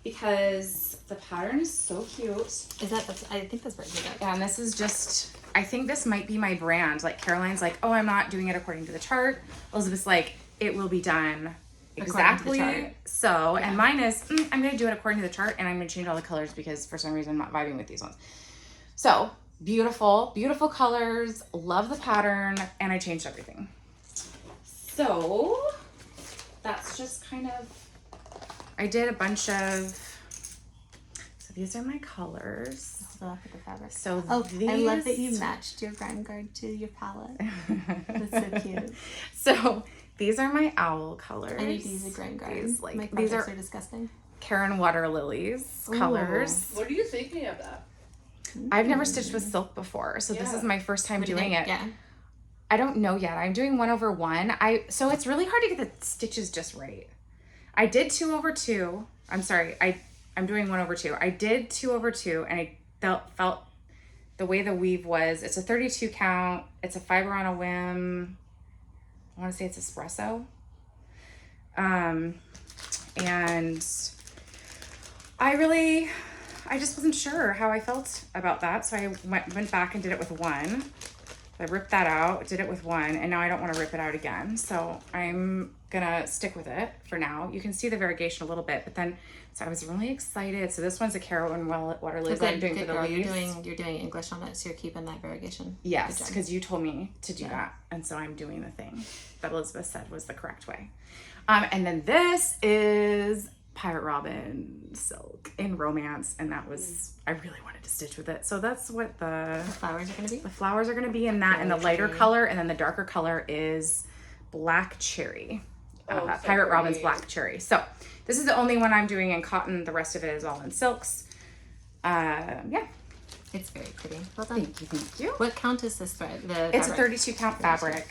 because the pattern is so cute. I think that's right. And this is just, I think this might be my brand. Like Caroline's like, oh, I'm not doing it according to the chart. Elizabeth's like, it will be done exactly so. Yeah. And mine is, I'm going to do it according to the chart, and I'm going to change all the colors because for some reason I'm not vibing with these ones. So beautiful, beautiful colors. Love the pattern, and I changed everything. So that's just kind of, I did a bunch of, so these are my colors. Look at the fabric. So these, I love that you matched your grime guard to your palette. That's so cute. So these are my owl colors. I need to use a grime guard. My projects these are disgusting. Caron Waterlillies colors. What are you thinking of that? I've never stitched with silk before, so this is my first time doing it. Yeah. I don't know yet. I'm doing 1/1. So it's really hard to get the stitches just right. I did 2/2. I'm sorry. I'm doing 1/2. I did 2/2, and I felt the way the weave was. It's a 32 count. It's a fiber on a whim. I want to say it's espresso. And I just wasn't sure how I felt about that. So I went back and did it with 1. I ripped that out, did it with 1, and now I don't want to rip it out again. So I'm gonna stick with it for now. You can see the variegation a little bit, but then, so I was really excited. So this one's a Caron Waterlillies I'm doing for the leaves. You're doing English on it, so you're keeping that variegation. Yes, because you told me to do that. And so I'm doing the thing that Elizabeth said was the correct way. And then this is Pirate Robin silk in romance, and that was, I really wanted to stitch with it. So that's what the flowers are going to be? The flowers are going to be in that, and the lighter color, and then the darker color is black cherry. Pirate Robin's black cherry. So this is the only one I'm doing in cotton. The rest of it is all in silks. Yeah. It's very pretty. Well done. Thank you. What count is this thread? It's a 32 count fabric.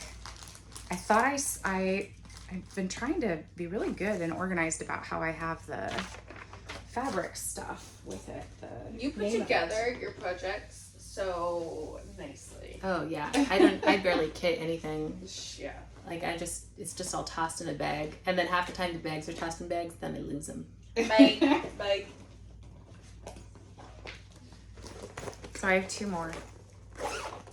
I thought I've been trying to be really good and organized about how I have the fabric stuff with it. You put together your projects so nicely. Oh yeah. I barely kit anything. Yeah. Like it's just all tossed in a bag. And then half the time the bags are tossed in bags, then I lose them. Bye. Bye. So I have 2 more.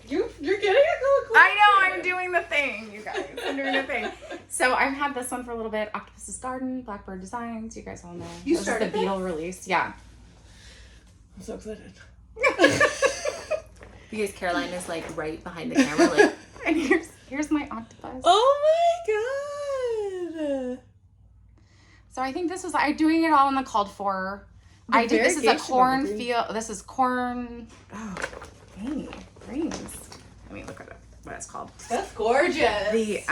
You're getting it really quick. I know, I'm doing the thing, you guys. I'm doing the thing. So I've had this one for a little bit. Octopus's Garden, Blackbird Designs. You guys all know. You This is started the Beetle release. Yeah. I'm so excited. Because Caroline is like right behind the camera, like. And here's my octopus. Oh my god. So I think this was doing it all in the called for. I did this is a cornfield. This is corn. Oh, dang, greens. Let me look at it. What it's called. That's gorgeous. The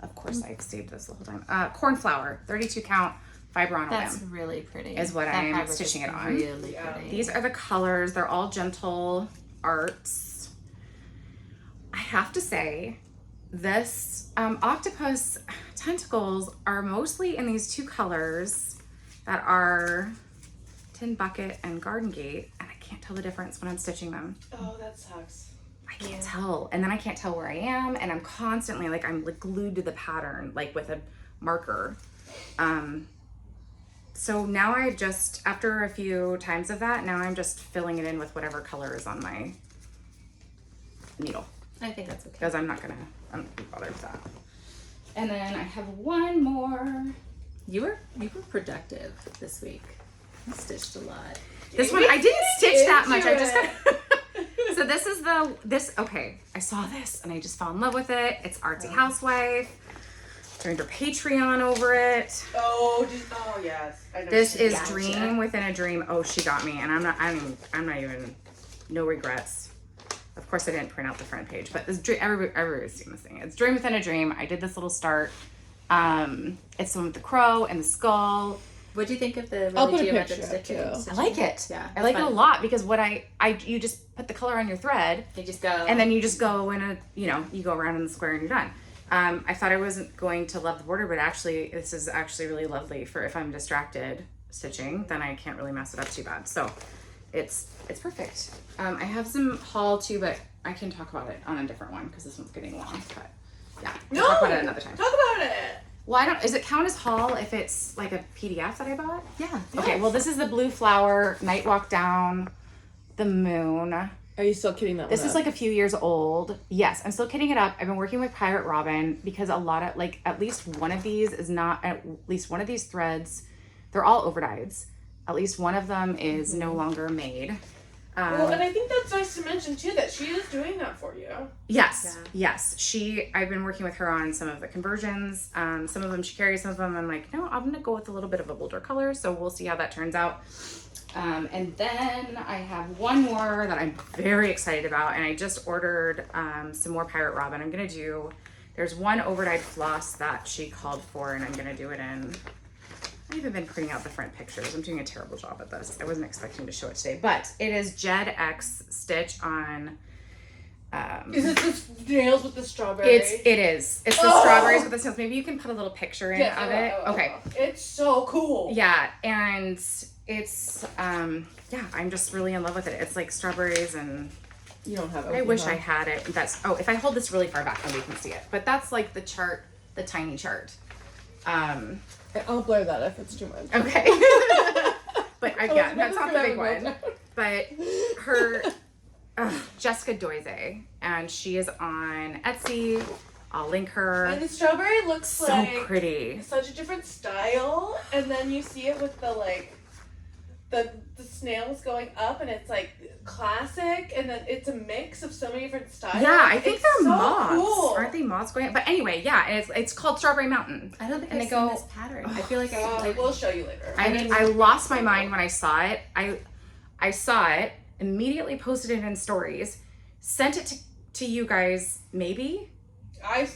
Of course I've saved this the whole time. Cornflower, 32 count, fiber on a That's whim. really pretty. Is what That I am fabric stitching is it on. Really pretty. These are the colors. They're all gentle arts. I have to say, this octopus tentacles are mostly in these 2 colors that are Tin Bucket and Garden Gate, and I can't tell the difference when I'm stitching them. Oh, that sucks. I can't tell, and then I can't tell where I am, and I'm constantly I'm glued to the pattern with a marker. So now I just, after a few times of that, now I'm just filling it in with whatever color is on my needle, I think that's okay. because I'm not gonna be bothered with that. And then I have one more. You were productive this week. You stitched a lot. This one I didn't stitch that much. I into just it. So this is okay. I saw this and I just fell in love with it. It's Artsy Housewife. Joined her Patreon over it. Oh yes. I know. This is Gotcha. Dream Within a Dream. Oh, she got me, and I'm not even, no regrets. Of course, I didn't print out the front page, but this everybody's seen this thing. It's Dream Within a Dream. I did this little start. It's the one with the crow and the skull. What do you think of the I'll really put a geometric picture up, stitching? too. I like it. Yeah, I like it's it a fun. lot because you just put the color on your thread, You just go. and then you just go in you go around in the square and you're done. I thought I wasn't going to love the border, but actually this is actually really lovely for if I'm distracted stitching, then I can't really mess it up too bad. So it's perfect. I have some haul too, but I can talk about it on a different one because this one's getting long. But yeah, we'll talk about it another time. Talk about it. Well, does it count as haul if it's like a PDF that I bought? Yeah. Okay, well this is the Blue Flower Night Walk Down the Moon. Are you still kidding that This is like a few years old. Yes, I'm still kidding it up. I've been working with Pirate Robin because a lot of at least one of these is not, at least one of these threads, they're all overdyes. At least one of them is no longer made. Well, and I think that's nice to mention too that she is doing that for you. Yes, Yeah. yes. I've been working with her on some of the conversions. Some of them she carries, some of them I'm like, no, I'm gonna go with a little bit of a bolder color. So we'll see how that turns out. And then I have one more that I'm very excited about, and I just ordered some more Pirate Robin. There's one overdyed floss that she called for, and I'm gonna do it in. I haven't been printing out the front pictures. I'm doing a terrible job at this. I wasn't expecting to show it today, but it is Jed X stitch on. Is it the snails with the strawberry? It is. It's the strawberries with the snails. Maybe you can put a little picture in of it. Okay. It's so cool. Yeah, and it's I'm just really in love with it. It's like strawberries and You don't have it. I wish I had it. If I hold this really far back then we can see it. But that's like the chart, the tiny chart. I'll blur that if it's too much. Okay. But again, that's not the big one. But her Jessica Doise, and she is on Etsy. I'll link her. And the strawberry looks So like pretty. such a different style, and then you see it with the the snails going up, and it's like classic, and then it's a mix of so many different styles. Yeah, I think It's they're so moths. cool. Aren't they moths going? But anyway, yeah, and it's called Strawberry Mountain. I don't think And I've they seen go- this pattern. I feel like I We'll show you later. I lost my mind when I saw it. I saw it, immediately posted it in stories, sent it to you guys, maybe? I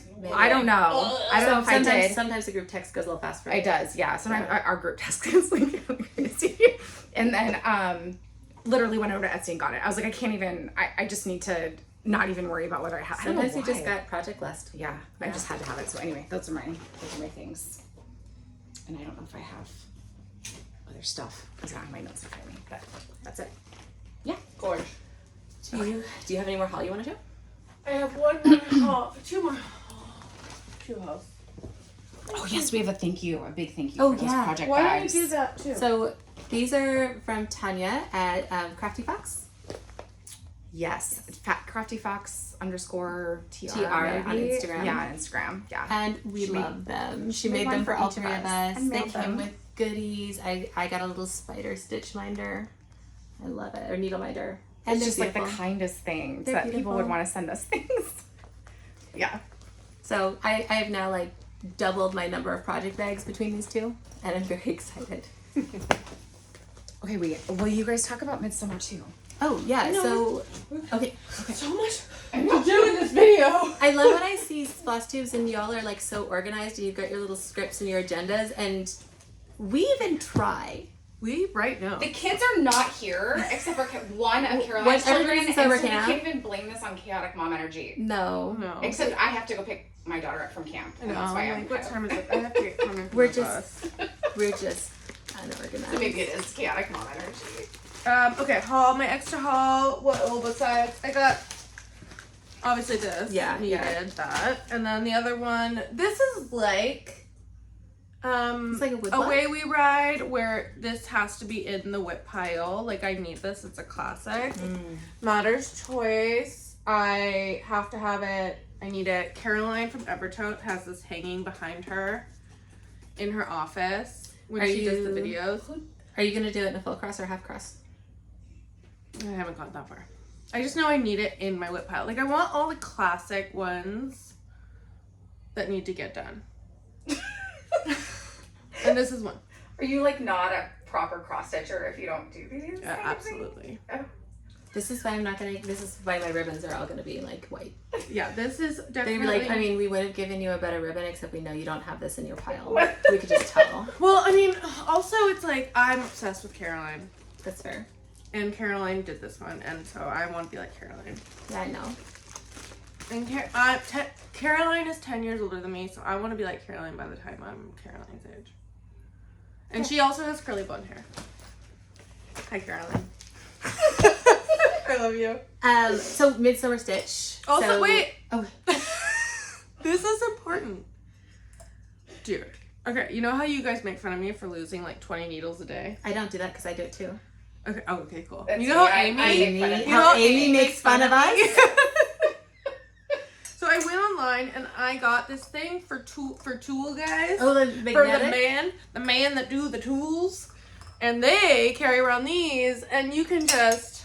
don't know. I don't know if I did. Sometimes the group text goes a little faster. It does, yeah. Sometimes our group text is like crazy. And then literally went over to Etsy and got it. I was like, I can't even, I just need to not even worry about whether I have it. Sometimes you just got project list. Yeah, I just had to have it. So anyway, those are my things. And I don't know if I have other stuff because I don't have my notes in front of me, but that's it. Yeah. Gorge. Do you have any more haul you want to do? I have one more haul, two more haul. Two hauls. Oh yes, we have a big thank you Oh, for those yeah. project Why bags. don't you do that too? So these are from Tanya at Crafty Fox. Yes, it's Crafty Fox _TR TR on maybe. Instagram. Yeah, on Instagram. Yeah. And we She love them. She made made one them for for all each of three of us us. and They mailed came them. with goodies. I got a little spider stitch minder. I love it. Or needle minder. And It's they're just like the beautiful. kindest things They're that people would beautiful. want to send us things. Yeah. So I have now like doubled my number of project bags between these two, and I'm very excited. Okay, will you guys talk about Midsummer too? Oh yeah, so okay. So much to do in this video. I love when I see Floss Tubes and y'all are like so organized and you've got your little scripts and your agendas, and we even try. We right now. The kids are not here except for one of Caroline's When children, everybody's and in summer so camp. we can't even blame this on chaotic mom energy. No. No. Except I have to go pick my daughter up from camp, and that's why I'm like, what kind of- time is it? I have to get coming from We're the just bus. we're just unorganized. So maybe it is chaotic mom energy. Okay, haul, my extra haul. What besides? I got obviously this. Yeah, Needed that. And then the other one, this is like It's like a wood Away We Ride, where this has to be in the WIP pile. Like I need this, it's a classic. Matter's Choice. I have to have it. I need it. Caroline from Evertote has this hanging behind her in her office when Are she does the you- videos. Are you gonna do it in a full cross or half cross? I haven't gone that far. I just know I need it in my WIP pile. Like I want all the classic ones that need to get done. And this is one. Are you like not a proper cross stitcher if you don't do these? Yeah, absolutely. This is why I'm not gonna. This is why my ribbons are all gonna be like white. Yeah, this is They'd definitely. be like, I mean, we would have given you a better ribbon, except we know you don't have this in your pile. We could just tell. Well, I mean, also it's like I'm obsessed with Caroline, That's fair. and Caroline did this one, and so I want to be like Caroline. Yeah, I know. And Caroline is 10 years older than me, so I want to be like Caroline by the time I'm Caroline's age. And she also has curly blonde hair. Hi, Caroline. I love you. So Midsummer Stitch. Also, so, wait. Oh, This is important. Dude. Okay, you know how you guys make fun of me for losing like 20 needles a day? I don't do that because I do it too. Okay. Oh, okay, cool. That's you know how me. Amy? I make fun of Amy, you. how Amy makes fun of us. So I went online and I got this thing for tool guys. Oh, the For magnetic. the man that do the tools, and they carry around these, and you can just.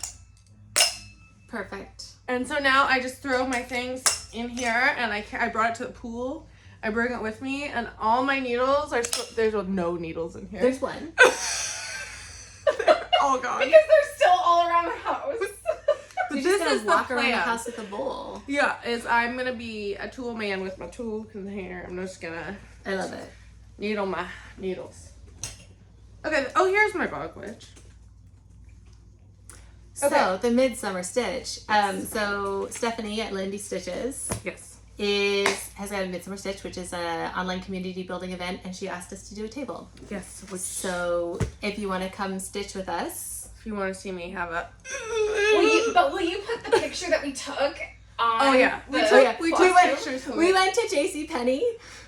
Perfect. And so now I just throw my things in here, and I brought it to the pool. I bring it with me, and all my needles are there's no needles in here. There's one. They're all gone. Because they're still all around the house. So you This just gotta is the walk around the plan. house with a bowl. Yeah, I'm gonna be a tool man with my tool container. I'm just gonna I love it. needle my needles. Okay. Oh, here's my Bog Witch. So Okay. the Midsummer Stitch. So Stephanie at Lindy Stitches Yes. has got a Midsummer Stitch, which is an online community building event, and she asked us to do a table. Yes. So if you want to come stitch with us, If you want to see me have a. Will you put the picture that we took on? Oh yeah. the- We We took went- pictures. we went to JCPenney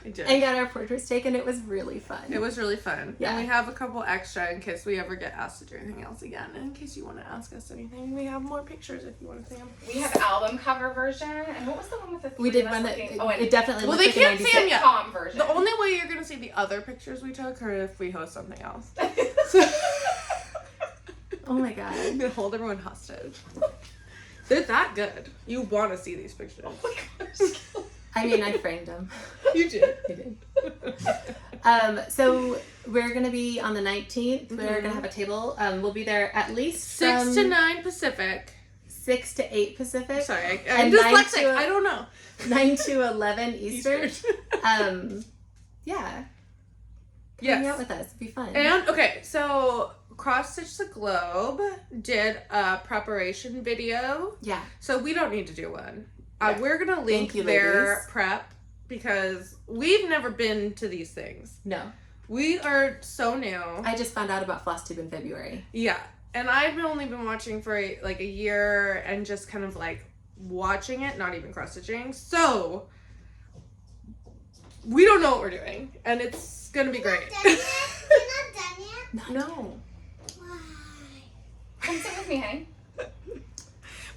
I did. and got our portraits taken. It was really fun. It was really fun. Yeah. And we have a couple extra in case we ever get asked to do anything else again. And in case you want to ask us anything, we have more pictures if you want to see them. We have album cover version, and what was the one with the? We three did of us one that looking- it definitely Well, looked they like can't a see 'em 96. yet. Sitcom version. The only way you're going to see the other pictures we took are if we host something else. Oh my god. I'm going to hold everyone hostage. They're that good. You want to see these pictures. Oh my gosh. I mean, I framed them. You did. I did. So we're gonna be on the 19th. We're gonna have a table. We'll be there at least 6 from to 9 Pacific. 6 to 8 Pacific. Sorry, I'm And 9 dyslexic. to- I don't know. 9 to 11 Eastern. Eastern. Yeah. Hang out Yes. with us. It'd be fun. And okay, so Cross Stitch the Globe did a preparation video. yeah. So we don't need to do one. Yeah. We're gonna link Thank you, their ladies. prep because we've never been to these things. No. We are so new. I just found out about Floss Tube in February. Yeah, and I've only been watching for like a year and just kind of like watching it, not even cross stitching. So we don't know what we're doing, and it's gonna be great. You're not done yet? No. Why? Come sit with me, honey.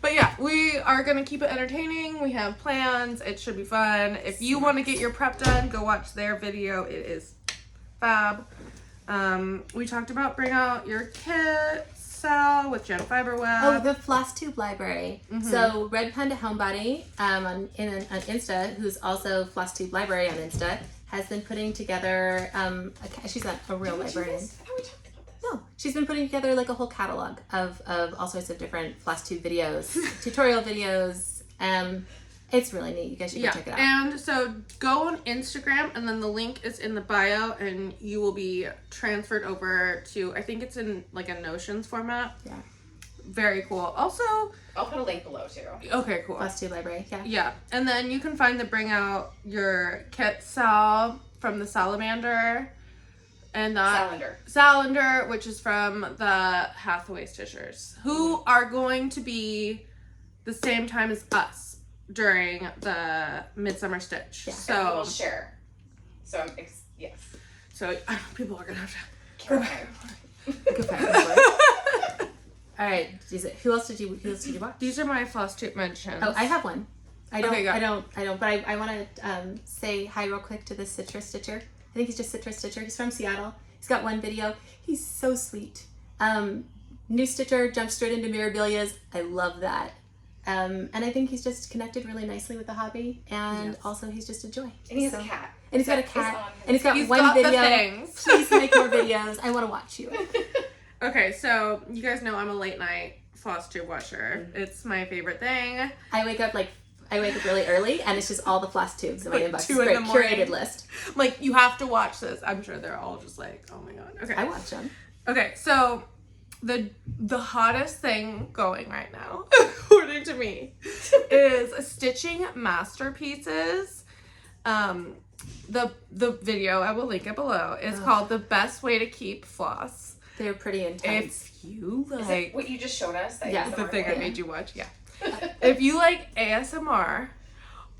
But yeah, we are gonna keep it entertaining. We have plans. It should be fun. If you want to get your prep done, go watch their video. It is fab. We talked about bring out your kit, Sal, with Jen Fiber Web. Oh, the Floss Tube library. So Red Panda Homebody on Insta, who's also Floss Tube Library on Insta, has been putting together. She's not a real librarian. How we talked about this? No, she's been putting together like a whole catalog of all sorts of different Floss Tube videos, tutorial videos. It's really neat. You guys should go check it out. And so go on Instagram, and then the link is in the bio, and you will be transferred over to, I think it's in like a Notions format. Yeah. Very cool. Also, I'll put a link below too. okay, cool. Floss Tube Library, yeah. Yeah, and then you can find the bring out your kit Sal from the Salamander, and Salander, which is from the Hathaway Stitchers, who are going to be the same time as us during the MidSummer Stitch. Yeah. So we'll share. So yes. So people are gonna have to Caron. Go back. All right. Who else did you watch? These are my Floss Tube mentions. Oh, I have one. I don't. Okay, go. I don't. But I want to say hi real quick to the Citrus Stitcher. I think he's just Citrus Stitcher. He's from Seattle. He's got one video. He's so sweet. New Stitcher jumped straight into Mirabilias. I love that. And I think he's just connected really nicely with the hobby, and also he's just a joy. And he has a cat. And he's got a cat. And he's got He's one got the video. things. Please make more videos. I want to watch you. Okay, so you guys know I'm a late night Floss Tube watcher. It's my favorite thing. I wake up really early, and it's just all the Floss Tubes in my Like inbox. 2 in It's a the great morning. curated list. Like, you have to watch this. I'm sure they're all just like, oh my god. Okay. I watch them. Okay, so the hottest thing going right now, according to me, is stitching masterpieces. The video, I will link it below, is called The Best Way to Keep Floss. They're pretty intense. If you Is like it what you just showed us? That Yeah. ASMR the thing I thing? made you watch, yeah. If you like ASMR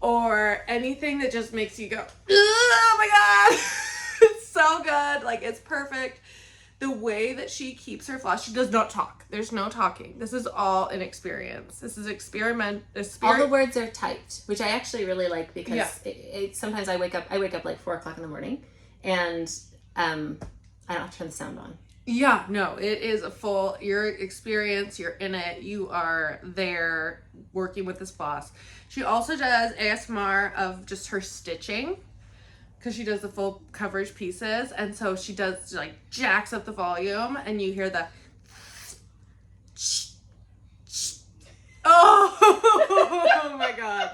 or anything that just makes you go, oh my god, it's so good, like it's perfect. The way that she keeps her floss, she does not talk. There's no talking. This is all an experience. This is All the words are typed, which I actually really like because Yeah. sometimes I wake up like 4 o'clock in the morning, and I don't have to turn the sound on. Yeah, no, it is a full, your experience, you're in it, you are there working with this floss. She also does ASMR of just her stitching, because she does the full coverage pieces, and so she does, like, jacks up the volume, and you hear the oh my god.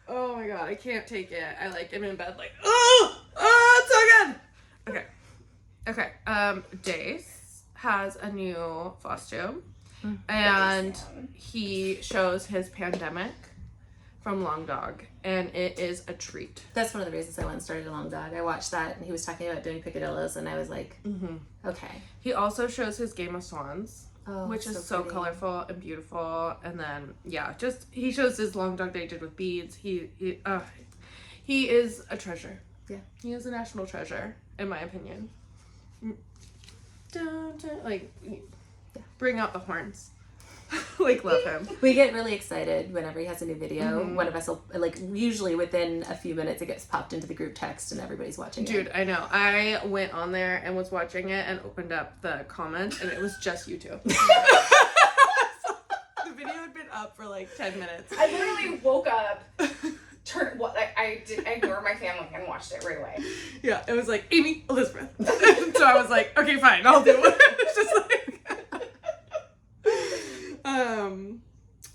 Oh my god, I can't take it. I like am in bed like, oh, it's so good. Okay. Dace has a new Floss Tube, and he shows his pandemic from Long Dog, and it is a treat. That's one of the reasons I went and started a Long Dog. I watched that, and he was talking about doing picadillos, and I was like, okay. He also shows his Game of Swans, which is so pretty. colorful and beautiful. And then he shows his Long Dog that he did with beads. He is a treasure. Yeah. He is a national treasure, in my opinion. Bring out the horns. Like, love him. We get really excited whenever he has a new video. One of us will, like, usually within a few minutes it gets popped into the group text and everybody's watching it. Dude, I know. I went on there and was watching it and opened up the comments, and it was just you two. The video had been up for like 10 minutes. I literally woke up, I ignored my family and watched it right away. Yeah, it was like Amy, Elizabeth. So I was like, okay, fine, I'll do it. It's just like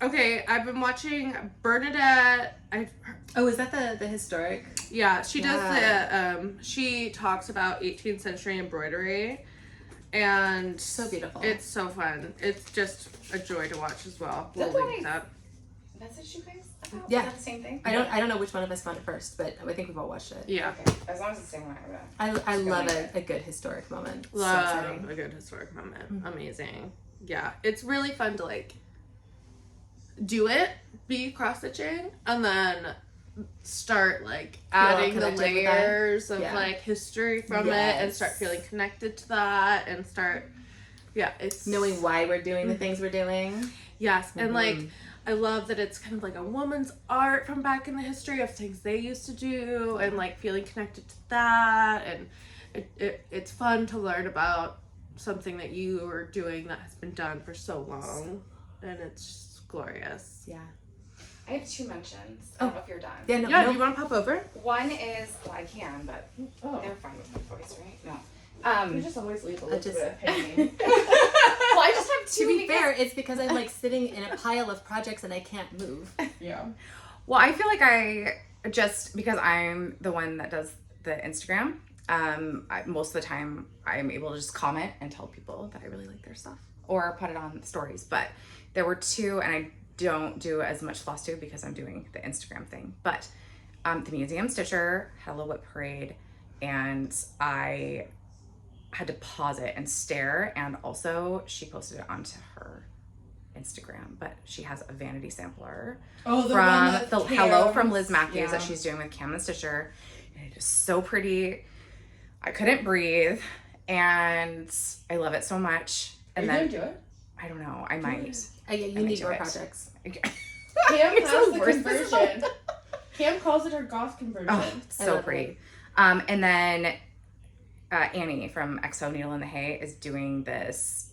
okay, I've been watching Bernadette. Is that the historic? Yeah, she does the she talks about 18th century embroidery, and So beautiful. It's so fun. It's just a joy to watch as well. We'll That's link that. Message you guys about? Yeah. Is that the same thing? I don't know which one of us found it first, but I think we've all watched it. Yeah. Okay. As long as it's the same one, I love a good historic moment. So Love exciting. a good historic moment. Amazing. Yeah, it's really fun to like do it, be cross stitching, and then start like adding the connected with that. layers of Yeah. like history from it and start feeling connected to that and start it's Knowing why we're doing the things we're doing. yes and like I love that it's kind of like a woman's art from back in the history of things they used to do and like feeling connected to that, and it's fun to learn about something that you are doing that has been done for so long, and it's just glorious. Yeah. I have 2 mentions. I don't know if you're done. Yeah, no, Yeah, no. do you want to pop over? One is, well, I can, but they're fine with my voice, right? No. You just always leave a little bit of hanging. Well, I just have To be fair, it's because I'm like sitting in a pile of projects and I can't move. Yeah. Well, I feel like I just, because I'm the one that does the Instagram, most of the time I'm able to just comment and tell people that I really like their stuff or put it on stories. But there were 2, and I don't do as much Flosstube because I'm doing the Instagram thing. But the Museum Stitcher had a little WIP Parade, and I had to pause it and stare, and also she posted it onto her Instagram, but she has a vanity sampler from the Hello from Liz Matthews that she's doing with Cam and Stitcher, and it is so pretty. I couldn't breathe, and I love it so much. And then do it? I don't know, I might. You need more projects. Cam has the conversion. Cam calls it her goth conversion. Oh, it's so pretty. And then Annie from XO Needle in the Hay is doing this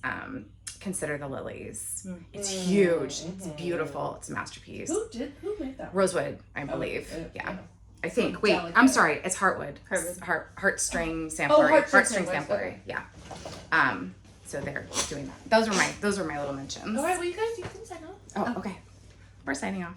Consider the Lilies. It's huge. It's beautiful. It's a masterpiece. Who made that? Rosewood, I believe. yeah. I think. So Wait, delicate. I'm sorry. It's Heartwood. Oh, Heartstring sampler. heartstring sampler. okay. Yeah. So they're doing that. Those are my little mentions. All right, well, you can sign off. Oh, okay. We're signing off.